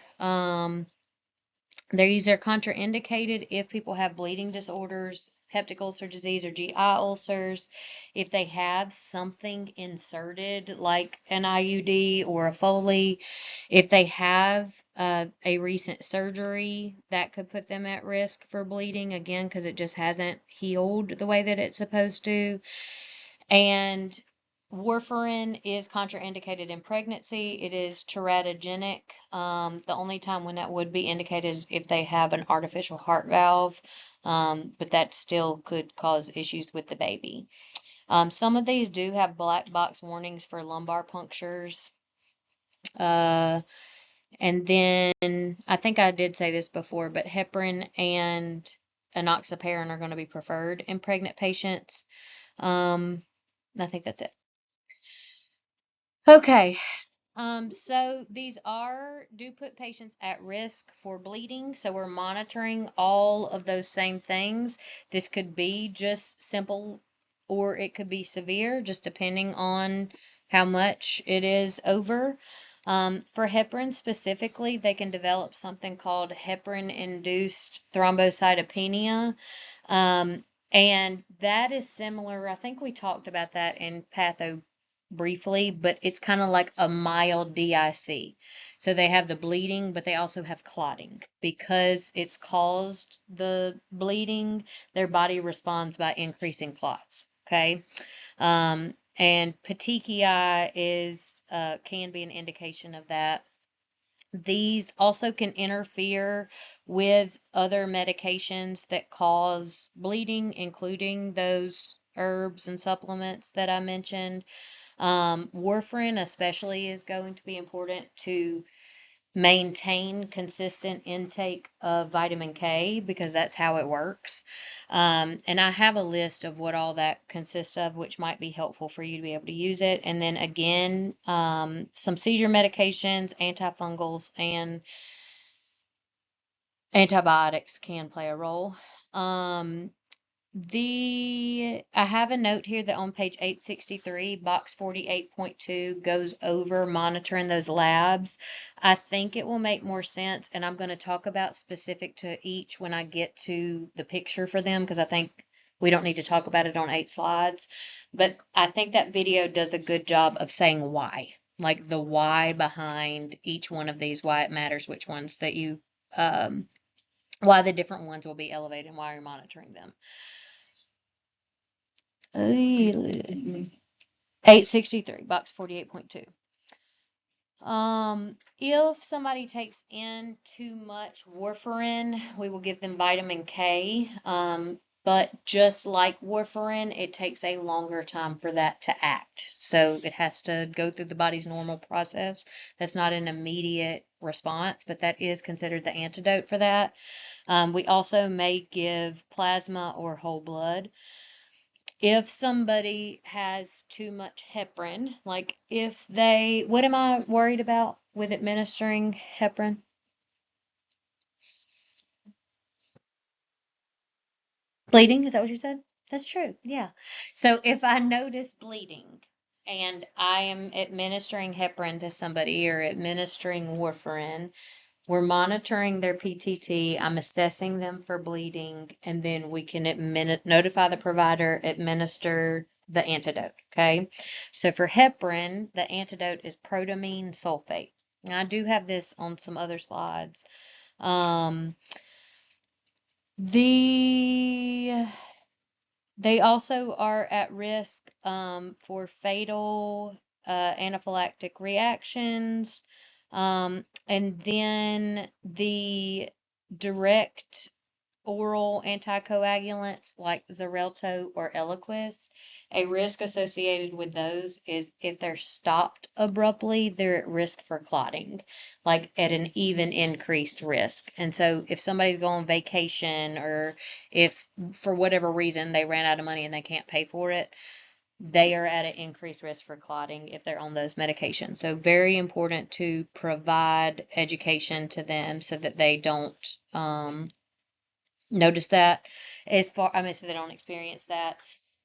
These are contraindicated if people have bleeding disorders, peptic ulcer disease, or GI ulcers. If they have something inserted like an IUD or a Foley, if they have a recent surgery, that could put them at risk for bleeding again because it just hasn't healed the way that it's supposed to. And warfarin is contraindicated in pregnancy. It is teratogenic. The only time when that would be indicated is if they have an artificial heart valve, but that still could cause issues with the baby. Some of these do have black box warnings for lumbar punctures. Uh, and then I think I did say this before, but heparin and enoxaparin are going to be preferred in pregnant patients. I think that's it. Okay. So these do put patients at risk for bleeding. So we're monitoring all of those same things. This could be just simple or it could be severe, just depending on how much it is over. For heparin specifically, they can develop something called heparin-induced thrombocytopenia. Um, and that is similar. I think we talked about that in patho briefly, but it's kind of like a mild DIC. So they have the bleeding, but they also have clotting. Because it's caused the bleeding, their body responds by increasing clots. Okay. And petechiae can be an indication of that. These also can interfere with other medications that cause bleeding, including those herbs and supplements that I mentioned. Warfarin especially is going to be important to maintain consistent intake of vitamin K because that's how it works. And I have a list of what all that consists of, which might be helpful for you to be able to use it. And then again, some seizure medications, antifungals, and antibiotics can play a role. I have a note here that on page 863, box 48.2 goes over monitoring those labs. I think it will make more sense, and I'm going to talk about specific to each when I get to the picture for them, because I think we don't need to talk about it on 8 slides. But I think that video does a good job of saying why, like the why behind each one of these, why it matters, which ones that why the different ones will be elevated and why you're monitoring them. 863, box 48.2. If somebody takes in too much warfarin, we will give them vitamin K. But just like warfarin, it takes a longer time for that to act. So it has to go through the body's normal process. That's not an immediate response, but that is considered the antidote for that. We also may give plasma or whole blood. If somebody has too much heparin, like what am I worried about with administering heparin? Bleeding, is that what you said? That's true, yeah. So if I notice bleeding and I am administering heparin to somebody or administering warfarin, we're monitoring their PTT. I'm assessing them for bleeding, and then we can notify the provider, administer the antidote. Okay. So for heparin, the antidote is protamine sulfate. Now, I do have this on some other slides. Um, the They also are at risk for fatal anaphylactic reactions. And then the direct oral anticoagulants like Xarelto or Eliquis, a risk associated with those is if they're stopped abruptly, they're at risk for clotting, like at an even increased risk. And so if somebody's going on vacation or if for whatever reason they ran out of money and they can't pay for it, they are at an increased risk for clotting if they're on those medications. So very important to provide education to them so that they don't notice that so they don't experience that.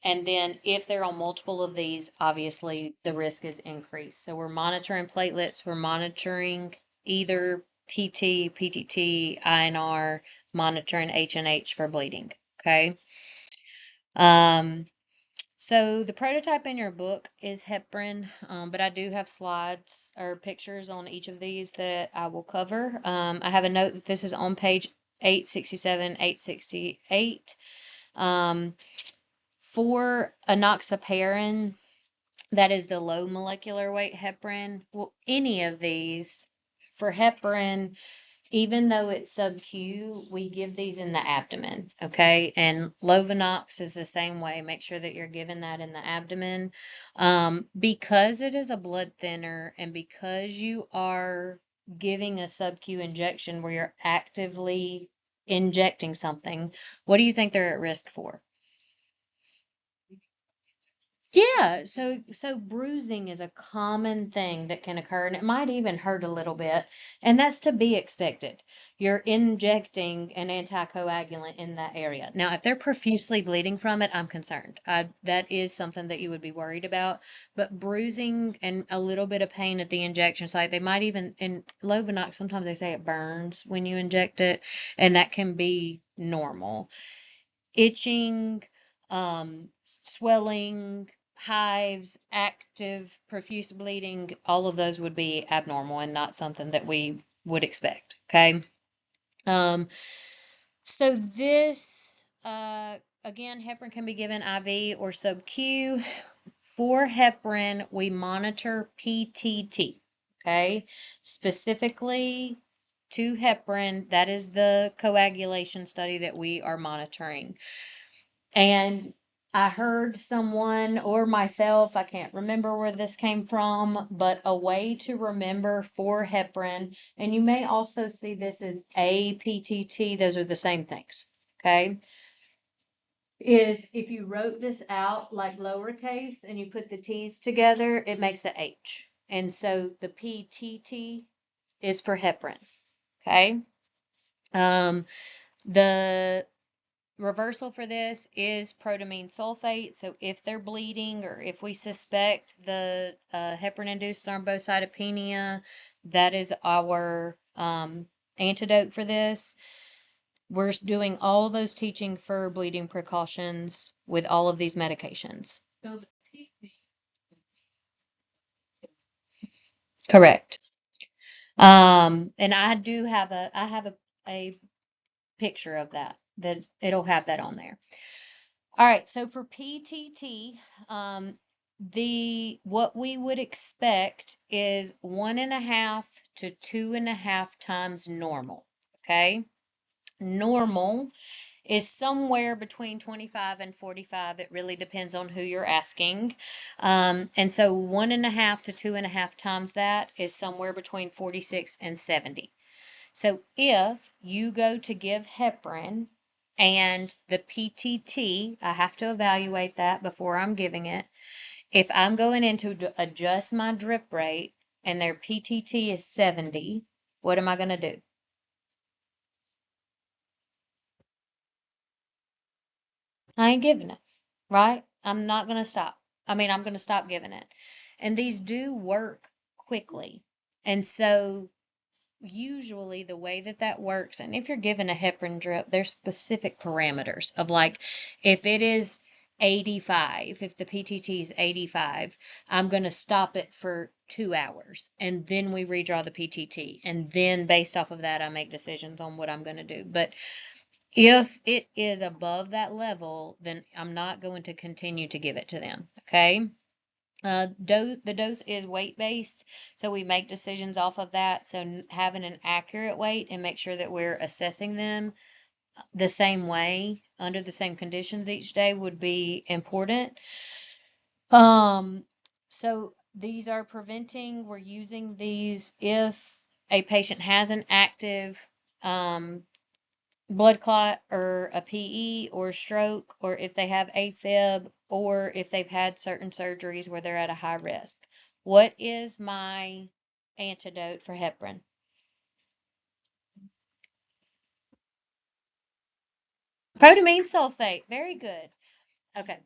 And then if they're on multiple of these, obviously the risk is increased. So we're monitoring platelets, we're monitoring either PT, PTT, INR, monitoring H&H for bleeding. Okay. So the prototype in your book is heparin, but I do have slides or pictures on each of these that I will cover. I have a note that this is on page 867, 868. For enoxaparin, that is the low molecular weight heparin. Well, any of these, for heparin, even though it's sub-Q, we give these in the abdomen, okay? And Lovenox is the same way. Make sure that you're giving that in the abdomen. Because it is a blood thinner and because you are giving a sub-Q injection where you're actively injecting something, what do you think they're at risk for? Yeah, so bruising is a common thing that can occur, and it might even hurt a little bit, and that's to be expected. You're injecting an anticoagulant in that area. Now, if they're profusely bleeding from it, I'm concerned. That is something that you would be worried about. But bruising and a little bit of pain at the injection site, they might even, in Lovenox, sometimes they say it burns when you inject it, and that can be normal. Itching, swelling, hives, active, profuse bleeding, all of those would be abnormal and not something that we would expect. Okay. Um, so this, again, heparin can be given IV or sub-Q. For heparin, we monitor PTT. Okay. Specifically to heparin, that is the coagulation study that we are monitoring. And I heard someone or myself, I can't remember where this came from, but a way to remember for heparin, and you may also see this as APTT, those are the same things, okay? Is if you wrote this out like lowercase and you put the T's together, it makes a H. And so the PTT is for heparin, okay? The reversal for this is protamine sulfate. So if they're bleeding or if we suspect the heparin-induced thrombocytopenia, that is our antidote for this. We're doing all those teaching for bleeding precautions with all of these medications. Correct. And I do have a picture of that it'll have that on there. All right, so for PTT, the what we would expect is 1.5 to 2.5 times normal. Okay, normal is somewhere between 25 and 45. It really depends on who you're asking. And so 1.5 to 2.5 times that is somewhere between 46 and 70. So if you go to give heparin and the PTT, I have to evaluate that before I'm giving it. If I'm going in to adjust my drip rate and their PTT is 70, what am I going to do? I ain't giving it, right? I'm not going to stop. I'm going to stop giving it. And these do work quickly. And so usually the way that works, and if you're given a heparin drip, there's specific parameters of like if it is 85, if the PTT is 85, I'm going to stop it for 2 hours and then we redraw the PTT. And then based off of that, I make decisions on what I'm going to do. But if it is above that level, then I'm not going to continue to give it to them. Okay. The dose is weight based, so we make decisions off of that. So having an accurate weight and make sure that we're assessing them the same way under the same conditions each day would be important. Um, so these are preventing, we're using these if a patient has an active blood clot or a PE or stroke, or if they have AFib, or if they've had certain surgeries where they're at a high risk. What is my antidote for heparin? Protamine sulfate. Very good. Okay.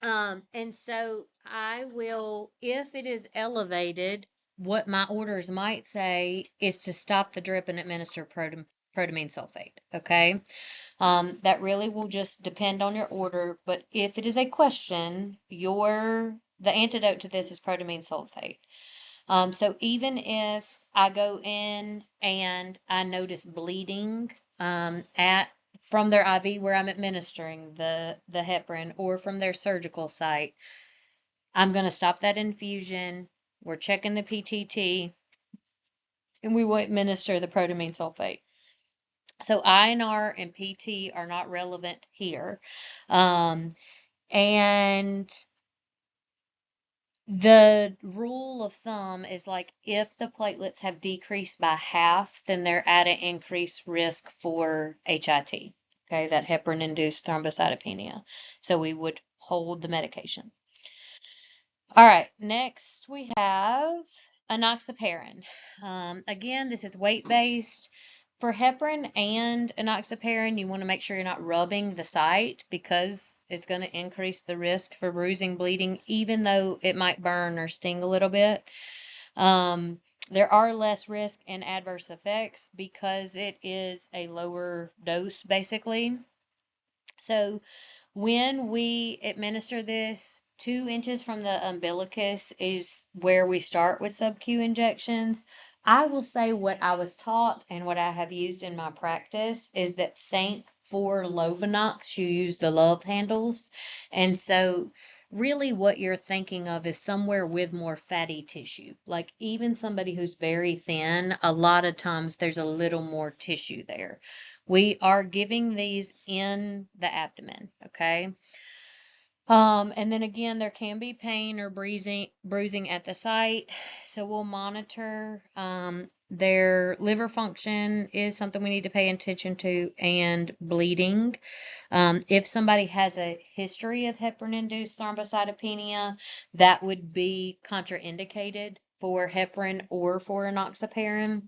And so I will, if it is elevated, what my orders might say is to stop the drip and administer protamine sulfate. Okay. That really will just depend on your order, but if it is a question, the antidote to this is protamine sulfate. So even if I go in and I notice bleeding at from their IV where I'm administering the heparin or from their surgical site, I'm going to stop that infusion. We're checking the PTT, and we will administer the protamine sulfate. So INR and PT are not relevant here. And the rule of thumb is like if the platelets have decreased by half, then they're at an increased risk for HIT. Okay, that heparin-induced thrombocytopenia. So we would hold the medication. All right, next we have enoxaparin. Again, this is weight-based. For heparin and enoxaparin, you want to make sure you're not rubbing the site because it's going to increase the risk for bruising, bleeding, even though it might burn or sting a little bit. There are less risk and adverse effects because it is a lower dose, basically. So when we administer this, 2 inches from the umbilicus is where we start with sub-Q injections. I will say what I was taught and what I have used in my practice is that for Lovenox, you use the love handles. And so really what you're thinking of is somewhere with more fatty tissue. Like even somebody who's very thin, a lot of times there's a little more tissue there. We are giving these in the abdomen, okay? And then again, there can be pain or bruising at the site. So we'll monitor their liver function is something we need to pay attention to, and bleeding. If somebody has a history of heparin-induced thrombocytopenia, that would be contraindicated for heparin or for enoxaparin.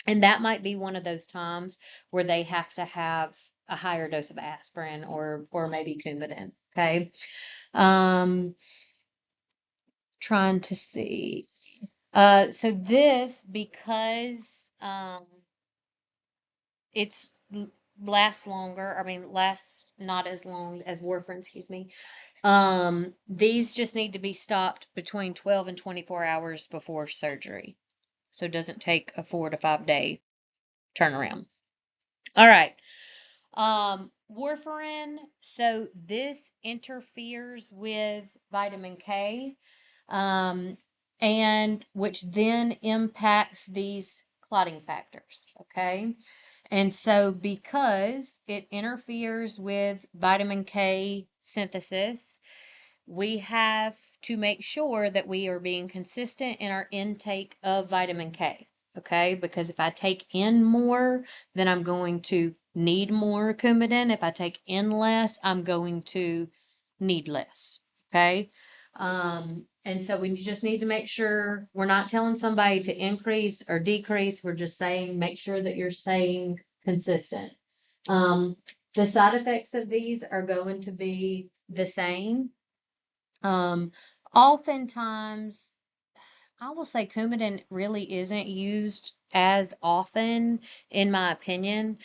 And that might be one of those times where they have to have a higher dose of aspirin or maybe Coumadin. Okay. Um, trying to see. So this, because it's lasts longer, lasts not as long as warfarin, excuse me. These just need to be stopped between 12 and 24 hours before surgery. So it doesn't take a 4 to 5 day turnaround. All right. Warfarin, so this interferes with vitamin K, and which then impacts these clotting factors, okay? And so because it interferes with vitamin K synthesis, we have to make sure that we are being consistent in our intake of vitamin K. Okay, because if I take in more, then I'm going to need more Coumadin. If I take in less, I'm going to need less. Okay, and so we just need to make sure we're not telling somebody to increase or decrease. We're just saying make sure that you're staying consistent. The side effects of these are going to be the same. Um, Oftentimes, I will say Coumadin really isn't used as often, in my opinion,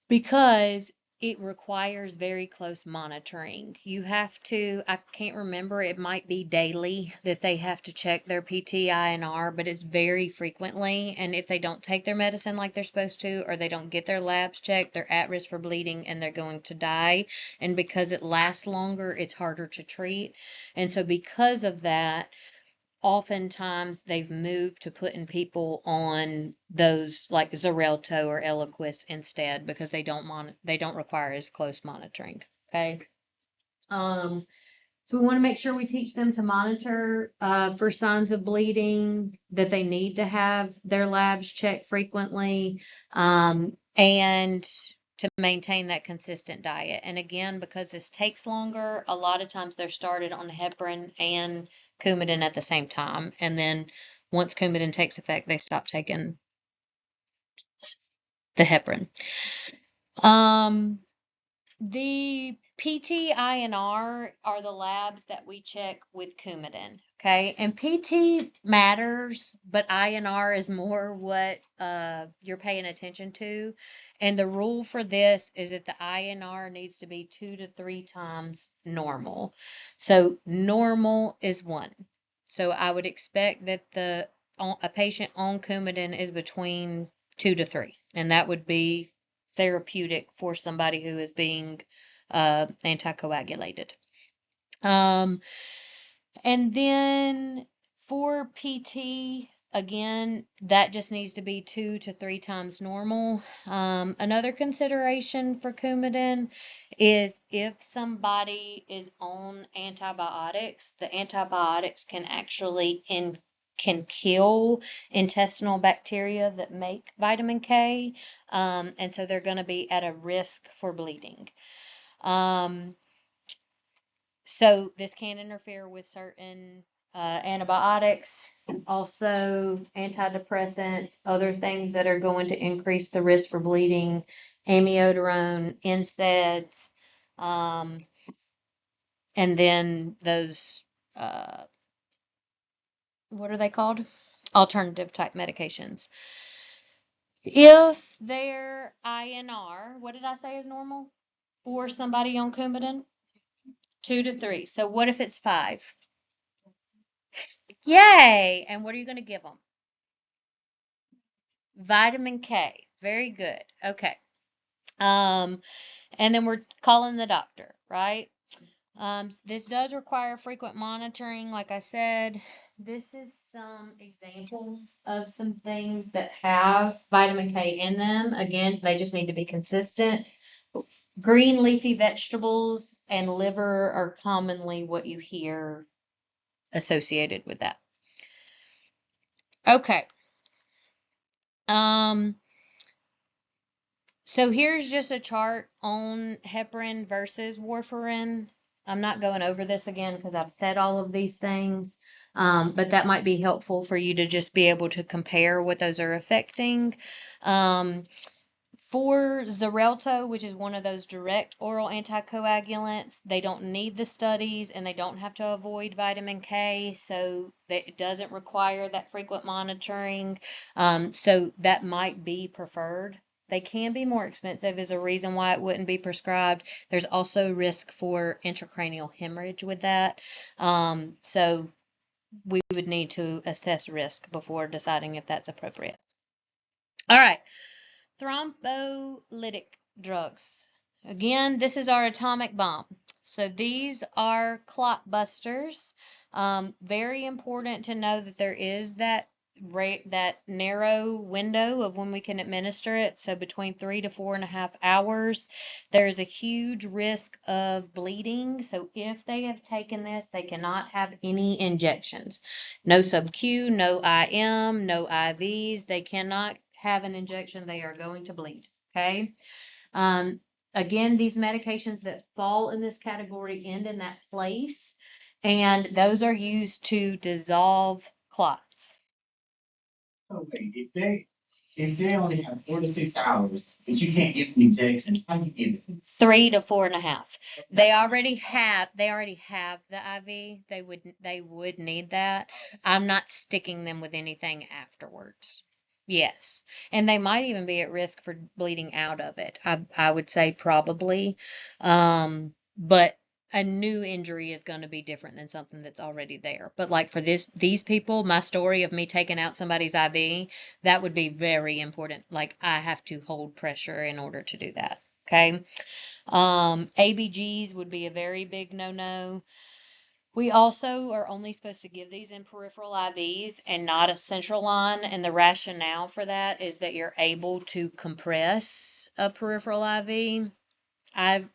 because it requires very close monitoring. You have to, I can't remember, it might be daily that they have to check their PT-INR, but it's very frequently. And if they don't take their medicine like they're supposed to, or they don't get their labs checked, they're at risk for bleeding and they're going to die. And because it lasts longer, it's harder to treat. And so because of that, oftentimes they've moved to putting people on those like Xarelto or Eliquis instead because they don't require as close monitoring. Okay. So we want to make sure we teach them to monitor for signs of bleeding, that they need to have their labs checked frequently, and to maintain that consistent diet. And again, because this takes longer, a lot of times they're started on heparin and Coumadin at the same time. And then once Coumadin takes effect, they stop taking the heparin. The PT-INR are the labs that we check with Coumadin, okay? And PT matters, but INR is more what you're paying attention to. And the rule for this is that the INR needs to be 2 to 3 times normal. So normal is 1. So I would expect that a patient on Coumadin is between 2 to 3, and that would be therapeutic for somebody who is being anticoagulated. Um, and then for PT, again, that just needs to be 2 to 3 times normal. Another consideration for Coumadin is if somebody is on antibiotics, the antibiotics can actually can kill intestinal bacteria that make vitamin K, and so they're going to be at a risk for bleeding. So this can interfere with certain antibiotics, also antidepressants, other things that are going to increase the risk for bleeding, amiodarone, NSAIDs, um, and then those, uh, what are they called? Alternative type medications. If their INR, what did I say is normal for somebody on Coumadin? 2 to 3. So what if it's 5? Yay! And what are you going to give them? Vitamin K. Very good. Okay. Um, and then we're calling the doctor, right? This does require frequent monitoring. Like I said, this is some examples of some things that have vitamin K in them. Again, they just need to be consistent. Green leafy vegetables and liver are commonly what you hear associated with that. Okay. So here's just a chart on heparin versus warfarin. I'm not going over this again because I've said all of these things, but that might be helpful for you to just be able to compare what those are affecting. For Xarelto, which is one of those direct oral anticoagulants, they don't need the studies and they don't have to avoid vitamin K, so it doesn't require that frequent monitoring. So that might be preferred. They can be more expensive is a reason why it wouldn't be prescribed. There's also risk for intracranial hemorrhage with that. So we would need to assess risk before deciding if that's appropriate. All right. Thrombolytic drugs. Again, this is our atomic bomb. So these are clot busters. Very important to know that there is that narrow window of when we can administer it. So between 3 to 4.5 hours. There's a huge risk of bleeding. So if they have taken this, they cannot have any injections. No sub-Q, no IM, no IVs. They cannot have an injection. They are going to bleed. Okay. Again, these medications that fall in this category end in that place, and those are used to dissolve clots. Oh, wait, if they only have 4 to 6 hours, but you can't give an injection, how do you give it? 3 to 4.5. They already have the IV. They would need that. I'm not sticking them with anything afterwards. Yes. And they might even be at risk for bleeding out of it. I would say probably. But a new injury is going to be different than something that's already there. But like for these people, my story of me taking out somebody's IV, that would be very important. Like I have to hold pressure in order to do that. Okay. ABGs would be a very big no-no. We also are only supposed to give these in peripheral IVs and not a central line. And the rationale for that is that you're able to compress a peripheral IV. I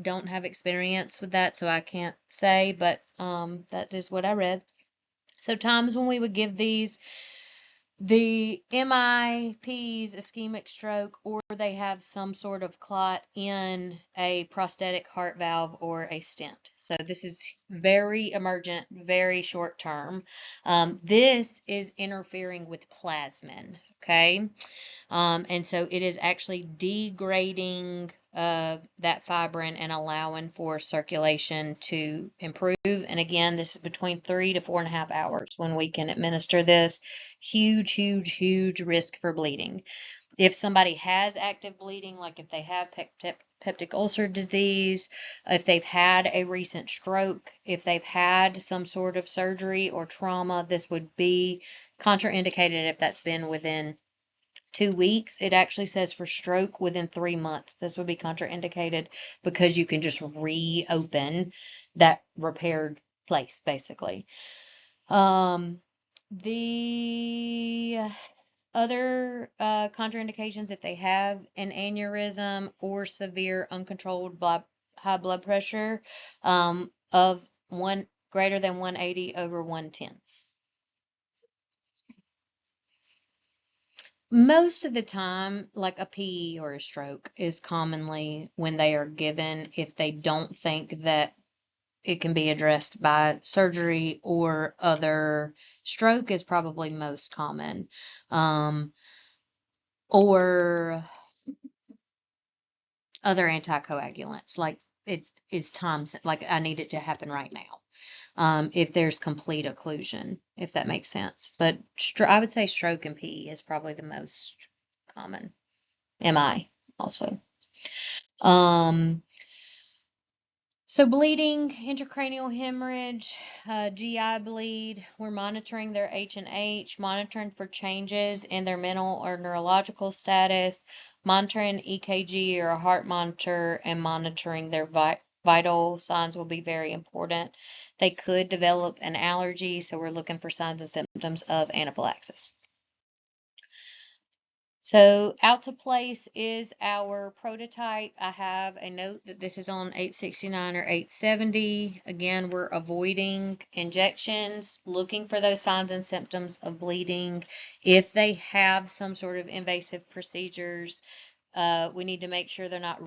don't have experience with that, so I can't say, but that is what I read. So times when we would give these, the MIPs, ischemic stroke, or they have some sort of clot in a prosthetic heart valve or a stent. So this is very emergent, very short term. This is interfering with plasmin, okay? And so it is actually degrading that fibrin and allowing for circulation to improve. And again, this is between 3 to 4.5 hours when we can administer this. Huge, huge, huge risk for bleeding. If somebody has active bleeding, like if they have peptic ulcer disease, if they've had a recent stroke, if they've had some sort of surgery or trauma, this would be contraindicated if that's been within 2 weeks. It actually says for stroke within 3 months. This would be contraindicated because you can just reopen that repaired place, basically. Um, the other contraindications, if they have an aneurysm or severe uncontrolled high blood pressure of one greater than 180 over 110. Most of the time, like a PE or a stroke is commonly when they are given if they don't think that it can be addressed by surgery or other. Stroke is probably most common. Or other anticoagulants, like it is like I need it to happen right now. If there's complete occlusion, if that makes sense. But I would say stroke and PE is probably the most common. MI also. Um, so bleeding, intracranial hemorrhage, GI bleed. We're monitoring their H&H, monitoring for changes in their mental or neurological status, monitoring EKG or a heart monitor, and monitoring their vital signs will be very important. They could develop an allergy, so we're looking for signs and symptoms of anaphylaxis. So out to place is our prototype. I have a note that this is on 869 or 870. Again, we're avoiding injections, looking for those signs and symptoms of bleeding. If they have some sort of invasive procedures, we need to make sure they're not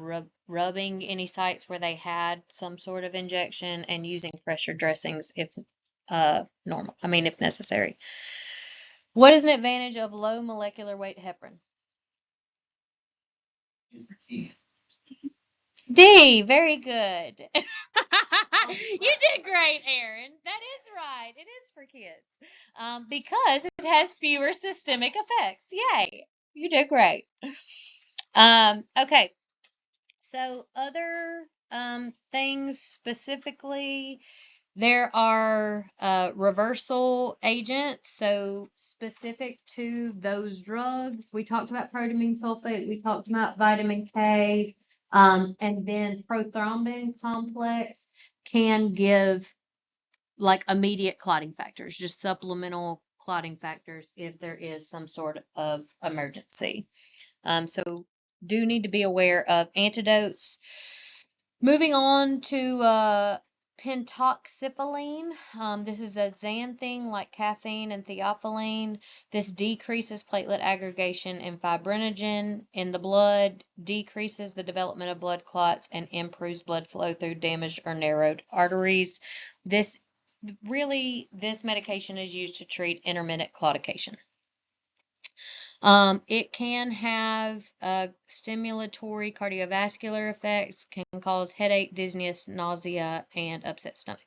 rubbing any sites where they had some sort of injection, and using pressure dressings if if necessary. What is an advantage of low molecular weight heparin? D, very good. You did great, Aaron. That is right. It is for kids. Because it has fewer systemic effects. Yay. You did great. Okay. So other things specifically, there are reversal agents, so specific to those drugs. We talked about protamine sulfate, we talked about vitamin K, and then prothrombin complex can give like immediate clotting factors, just supplemental clotting factors if there is some sort of emergency. So do need to be aware of antidotes. Moving on to pentoxifylline. This is a xanthine like caffeine and theophylline. This decreases platelet aggregation and fibrinogen in the blood, decreases the development of blood clots, and improves blood flow through damaged or narrowed arteries. This medication is used to treat intermittent claudication. It can have stimulatory cardiovascular effects, can cause headache, dizziness, nausea, and upset stomach.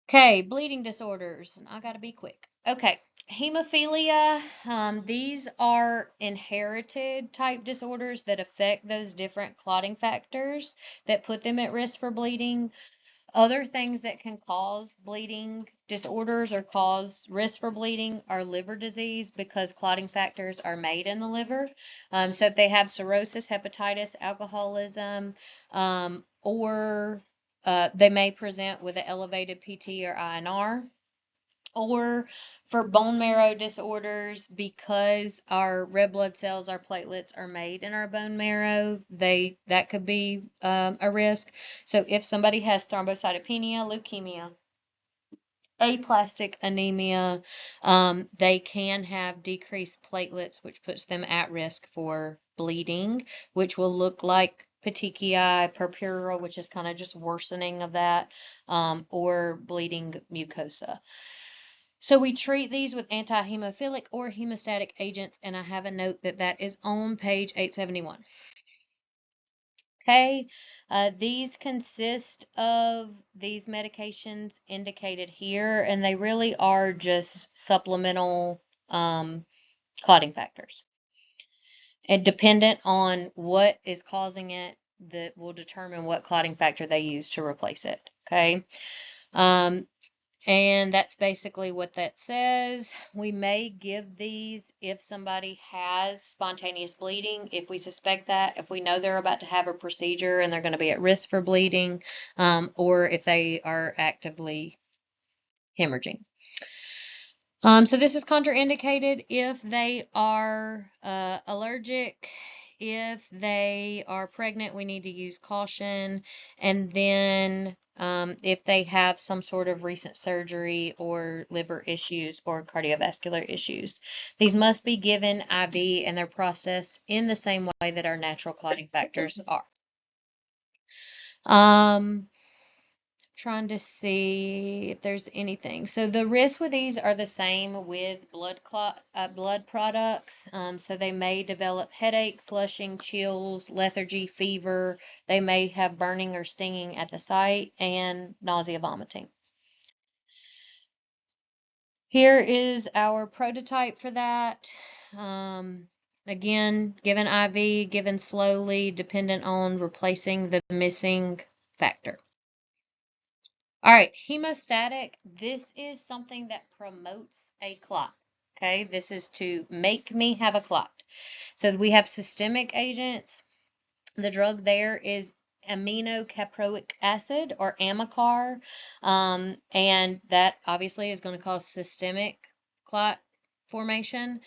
Okay, bleeding disorders. And I got to be quick. Okay, hemophilia. These are inherited type disorders that affect those different clotting factors that put them at risk for bleeding. Other things that can cause bleeding disorders or cause risk for bleeding are liver disease, because clotting factors are made in the liver. So if they have cirrhosis, hepatitis, alcoholism, or they may present with an elevated PT or INR. Or for bone marrow disorders, because our red blood cells, our platelets are made in our bone marrow, that could be a risk. So if somebody has thrombocytopenia, leukemia, aplastic anemia, they can have decreased platelets, which puts them at risk for bleeding, which will look like petechiae, purpura, which is kind of just worsening of that, or bleeding mucosa. So we treat these with antihemophilic or hemostatic agents, and I have a note that is on page 871. Okay, these consist of these medications indicated here, and they really are just supplemental clotting factors. And dependent on what is causing it, that will determine what clotting factor they use to replace it. Okay. And that's basically what that says. We may give these if somebody has spontaneous bleeding, if we suspect that, if we know they're about to have a procedure and they're going to be at risk for bleeding, or if they are actively hemorrhaging. So this is contraindicated if they are allergic. If they are pregnant, we need to use caution. And then if they have some sort of recent surgery or liver issues or cardiovascular issues. These must be given IV and they're processed in the same way that our natural clotting factors are. Trying to see if there's anything. So the risks with these are the same with blood products. So they may develop headache, flushing, chills, lethargy, fever. They may have burning or stinging at the site and nausea, vomiting. Here is our prototype for that. Again, given IV, given slowly, dependent on replacing the missing factor. All right, hemostatic, this is something that promotes a clot. Okay, this is to make me have a clot. So we have systemic agents. The drug there is aminocaproic acid or Amicar, and that obviously is going to cause systemic clot formation.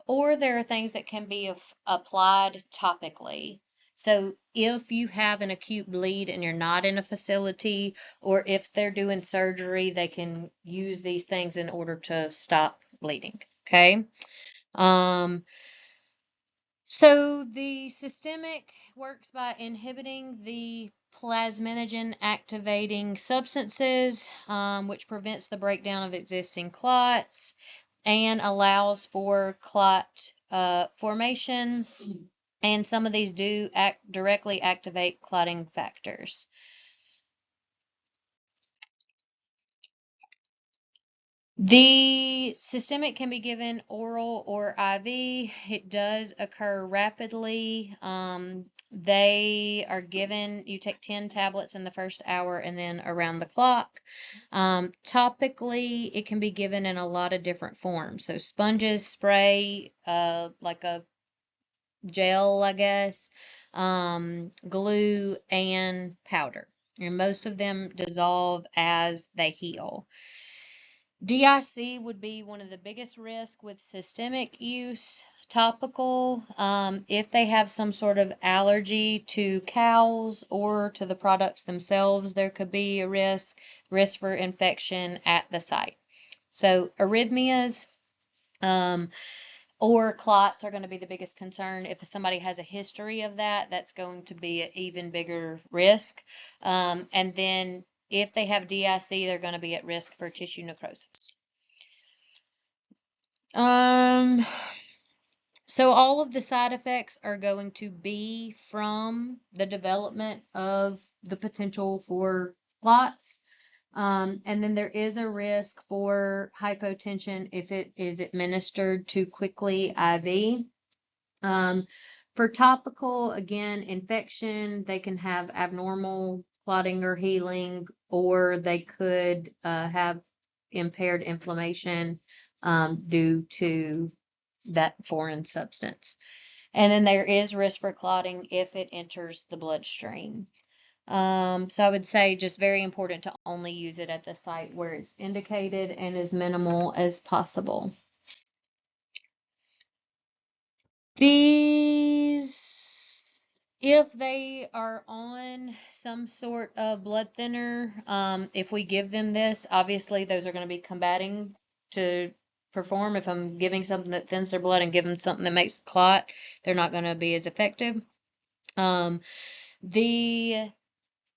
Or there are things that can be applied topically. So if you have an acute bleed and you're not in a facility, or if they're doing surgery, they can use these things in order to stop bleeding. Okay. So the systemic works by inhibiting the plasminogen activating substances, which prevents the breakdown of existing clots and allows for clot formation. And some of these do directly activate clotting factors. The systemic can be given oral or IV. It does occur rapidly. They are given, you take 10 tablets in the first hour and then around the clock. Topically, it can be given in a lot of different forms. So sponges, spray, like a gel, I guess, glue, and powder. And most of them dissolve as they heal. DIC would be one of the biggest risks with systemic use. Topical, if they have some sort of allergy to cows or to the products themselves, there could be a risk for infection at the site. So arrhythmias, or clots are going to be the biggest concern. If somebody has a history of that, that's going to be an even bigger risk. And then if they have DIC, they're going to be at risk for tissue necrosis. So all of the side effects are going to be from the development of the potential for clots. And then there is a risk for hypotension if it is administered too quickly IV. For topical, again, infection, they can have abnormal clotting or healing, or they could have impaired inflammation due to that foreign substance. And then there is risk for clotting if it enters the bloodstream. So I would say just very important to only use it at the site where it's indicated and as minimal as possible. These, if they are on some sort of blood thinner, if we give them this, obviously those are going to be combating to perform. If I'm giving something that thins their blood and give them something that makes a clot, they're not going to be as effective.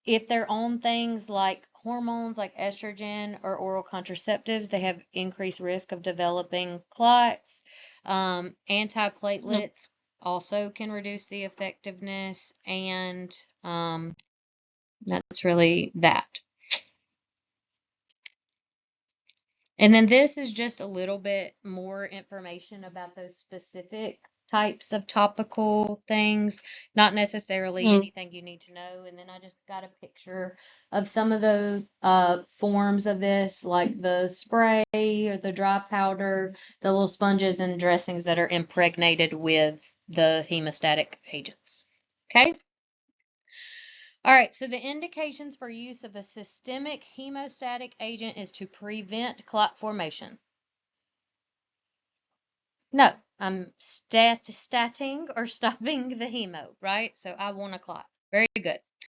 If they're on things like hormones like estrogen or oral contraceptives, they have increased risk of developing clots. Antiplatelets also can reduce the effectiveness, and that's really that. And then this is just a little bit more information about those specific types of topical things, not necessarily anything you need to know. And then I just got a picture of some of the forms of this, like the spray or the dry powder, the little sponges and dressings that are impregnated with the hemostatic agents. Okay. All right, so the indications for use of a systemic hemostatic agent is to prevent clot formation. No, I'm statting or stopping the hemo, right? So I want a clot. Very good.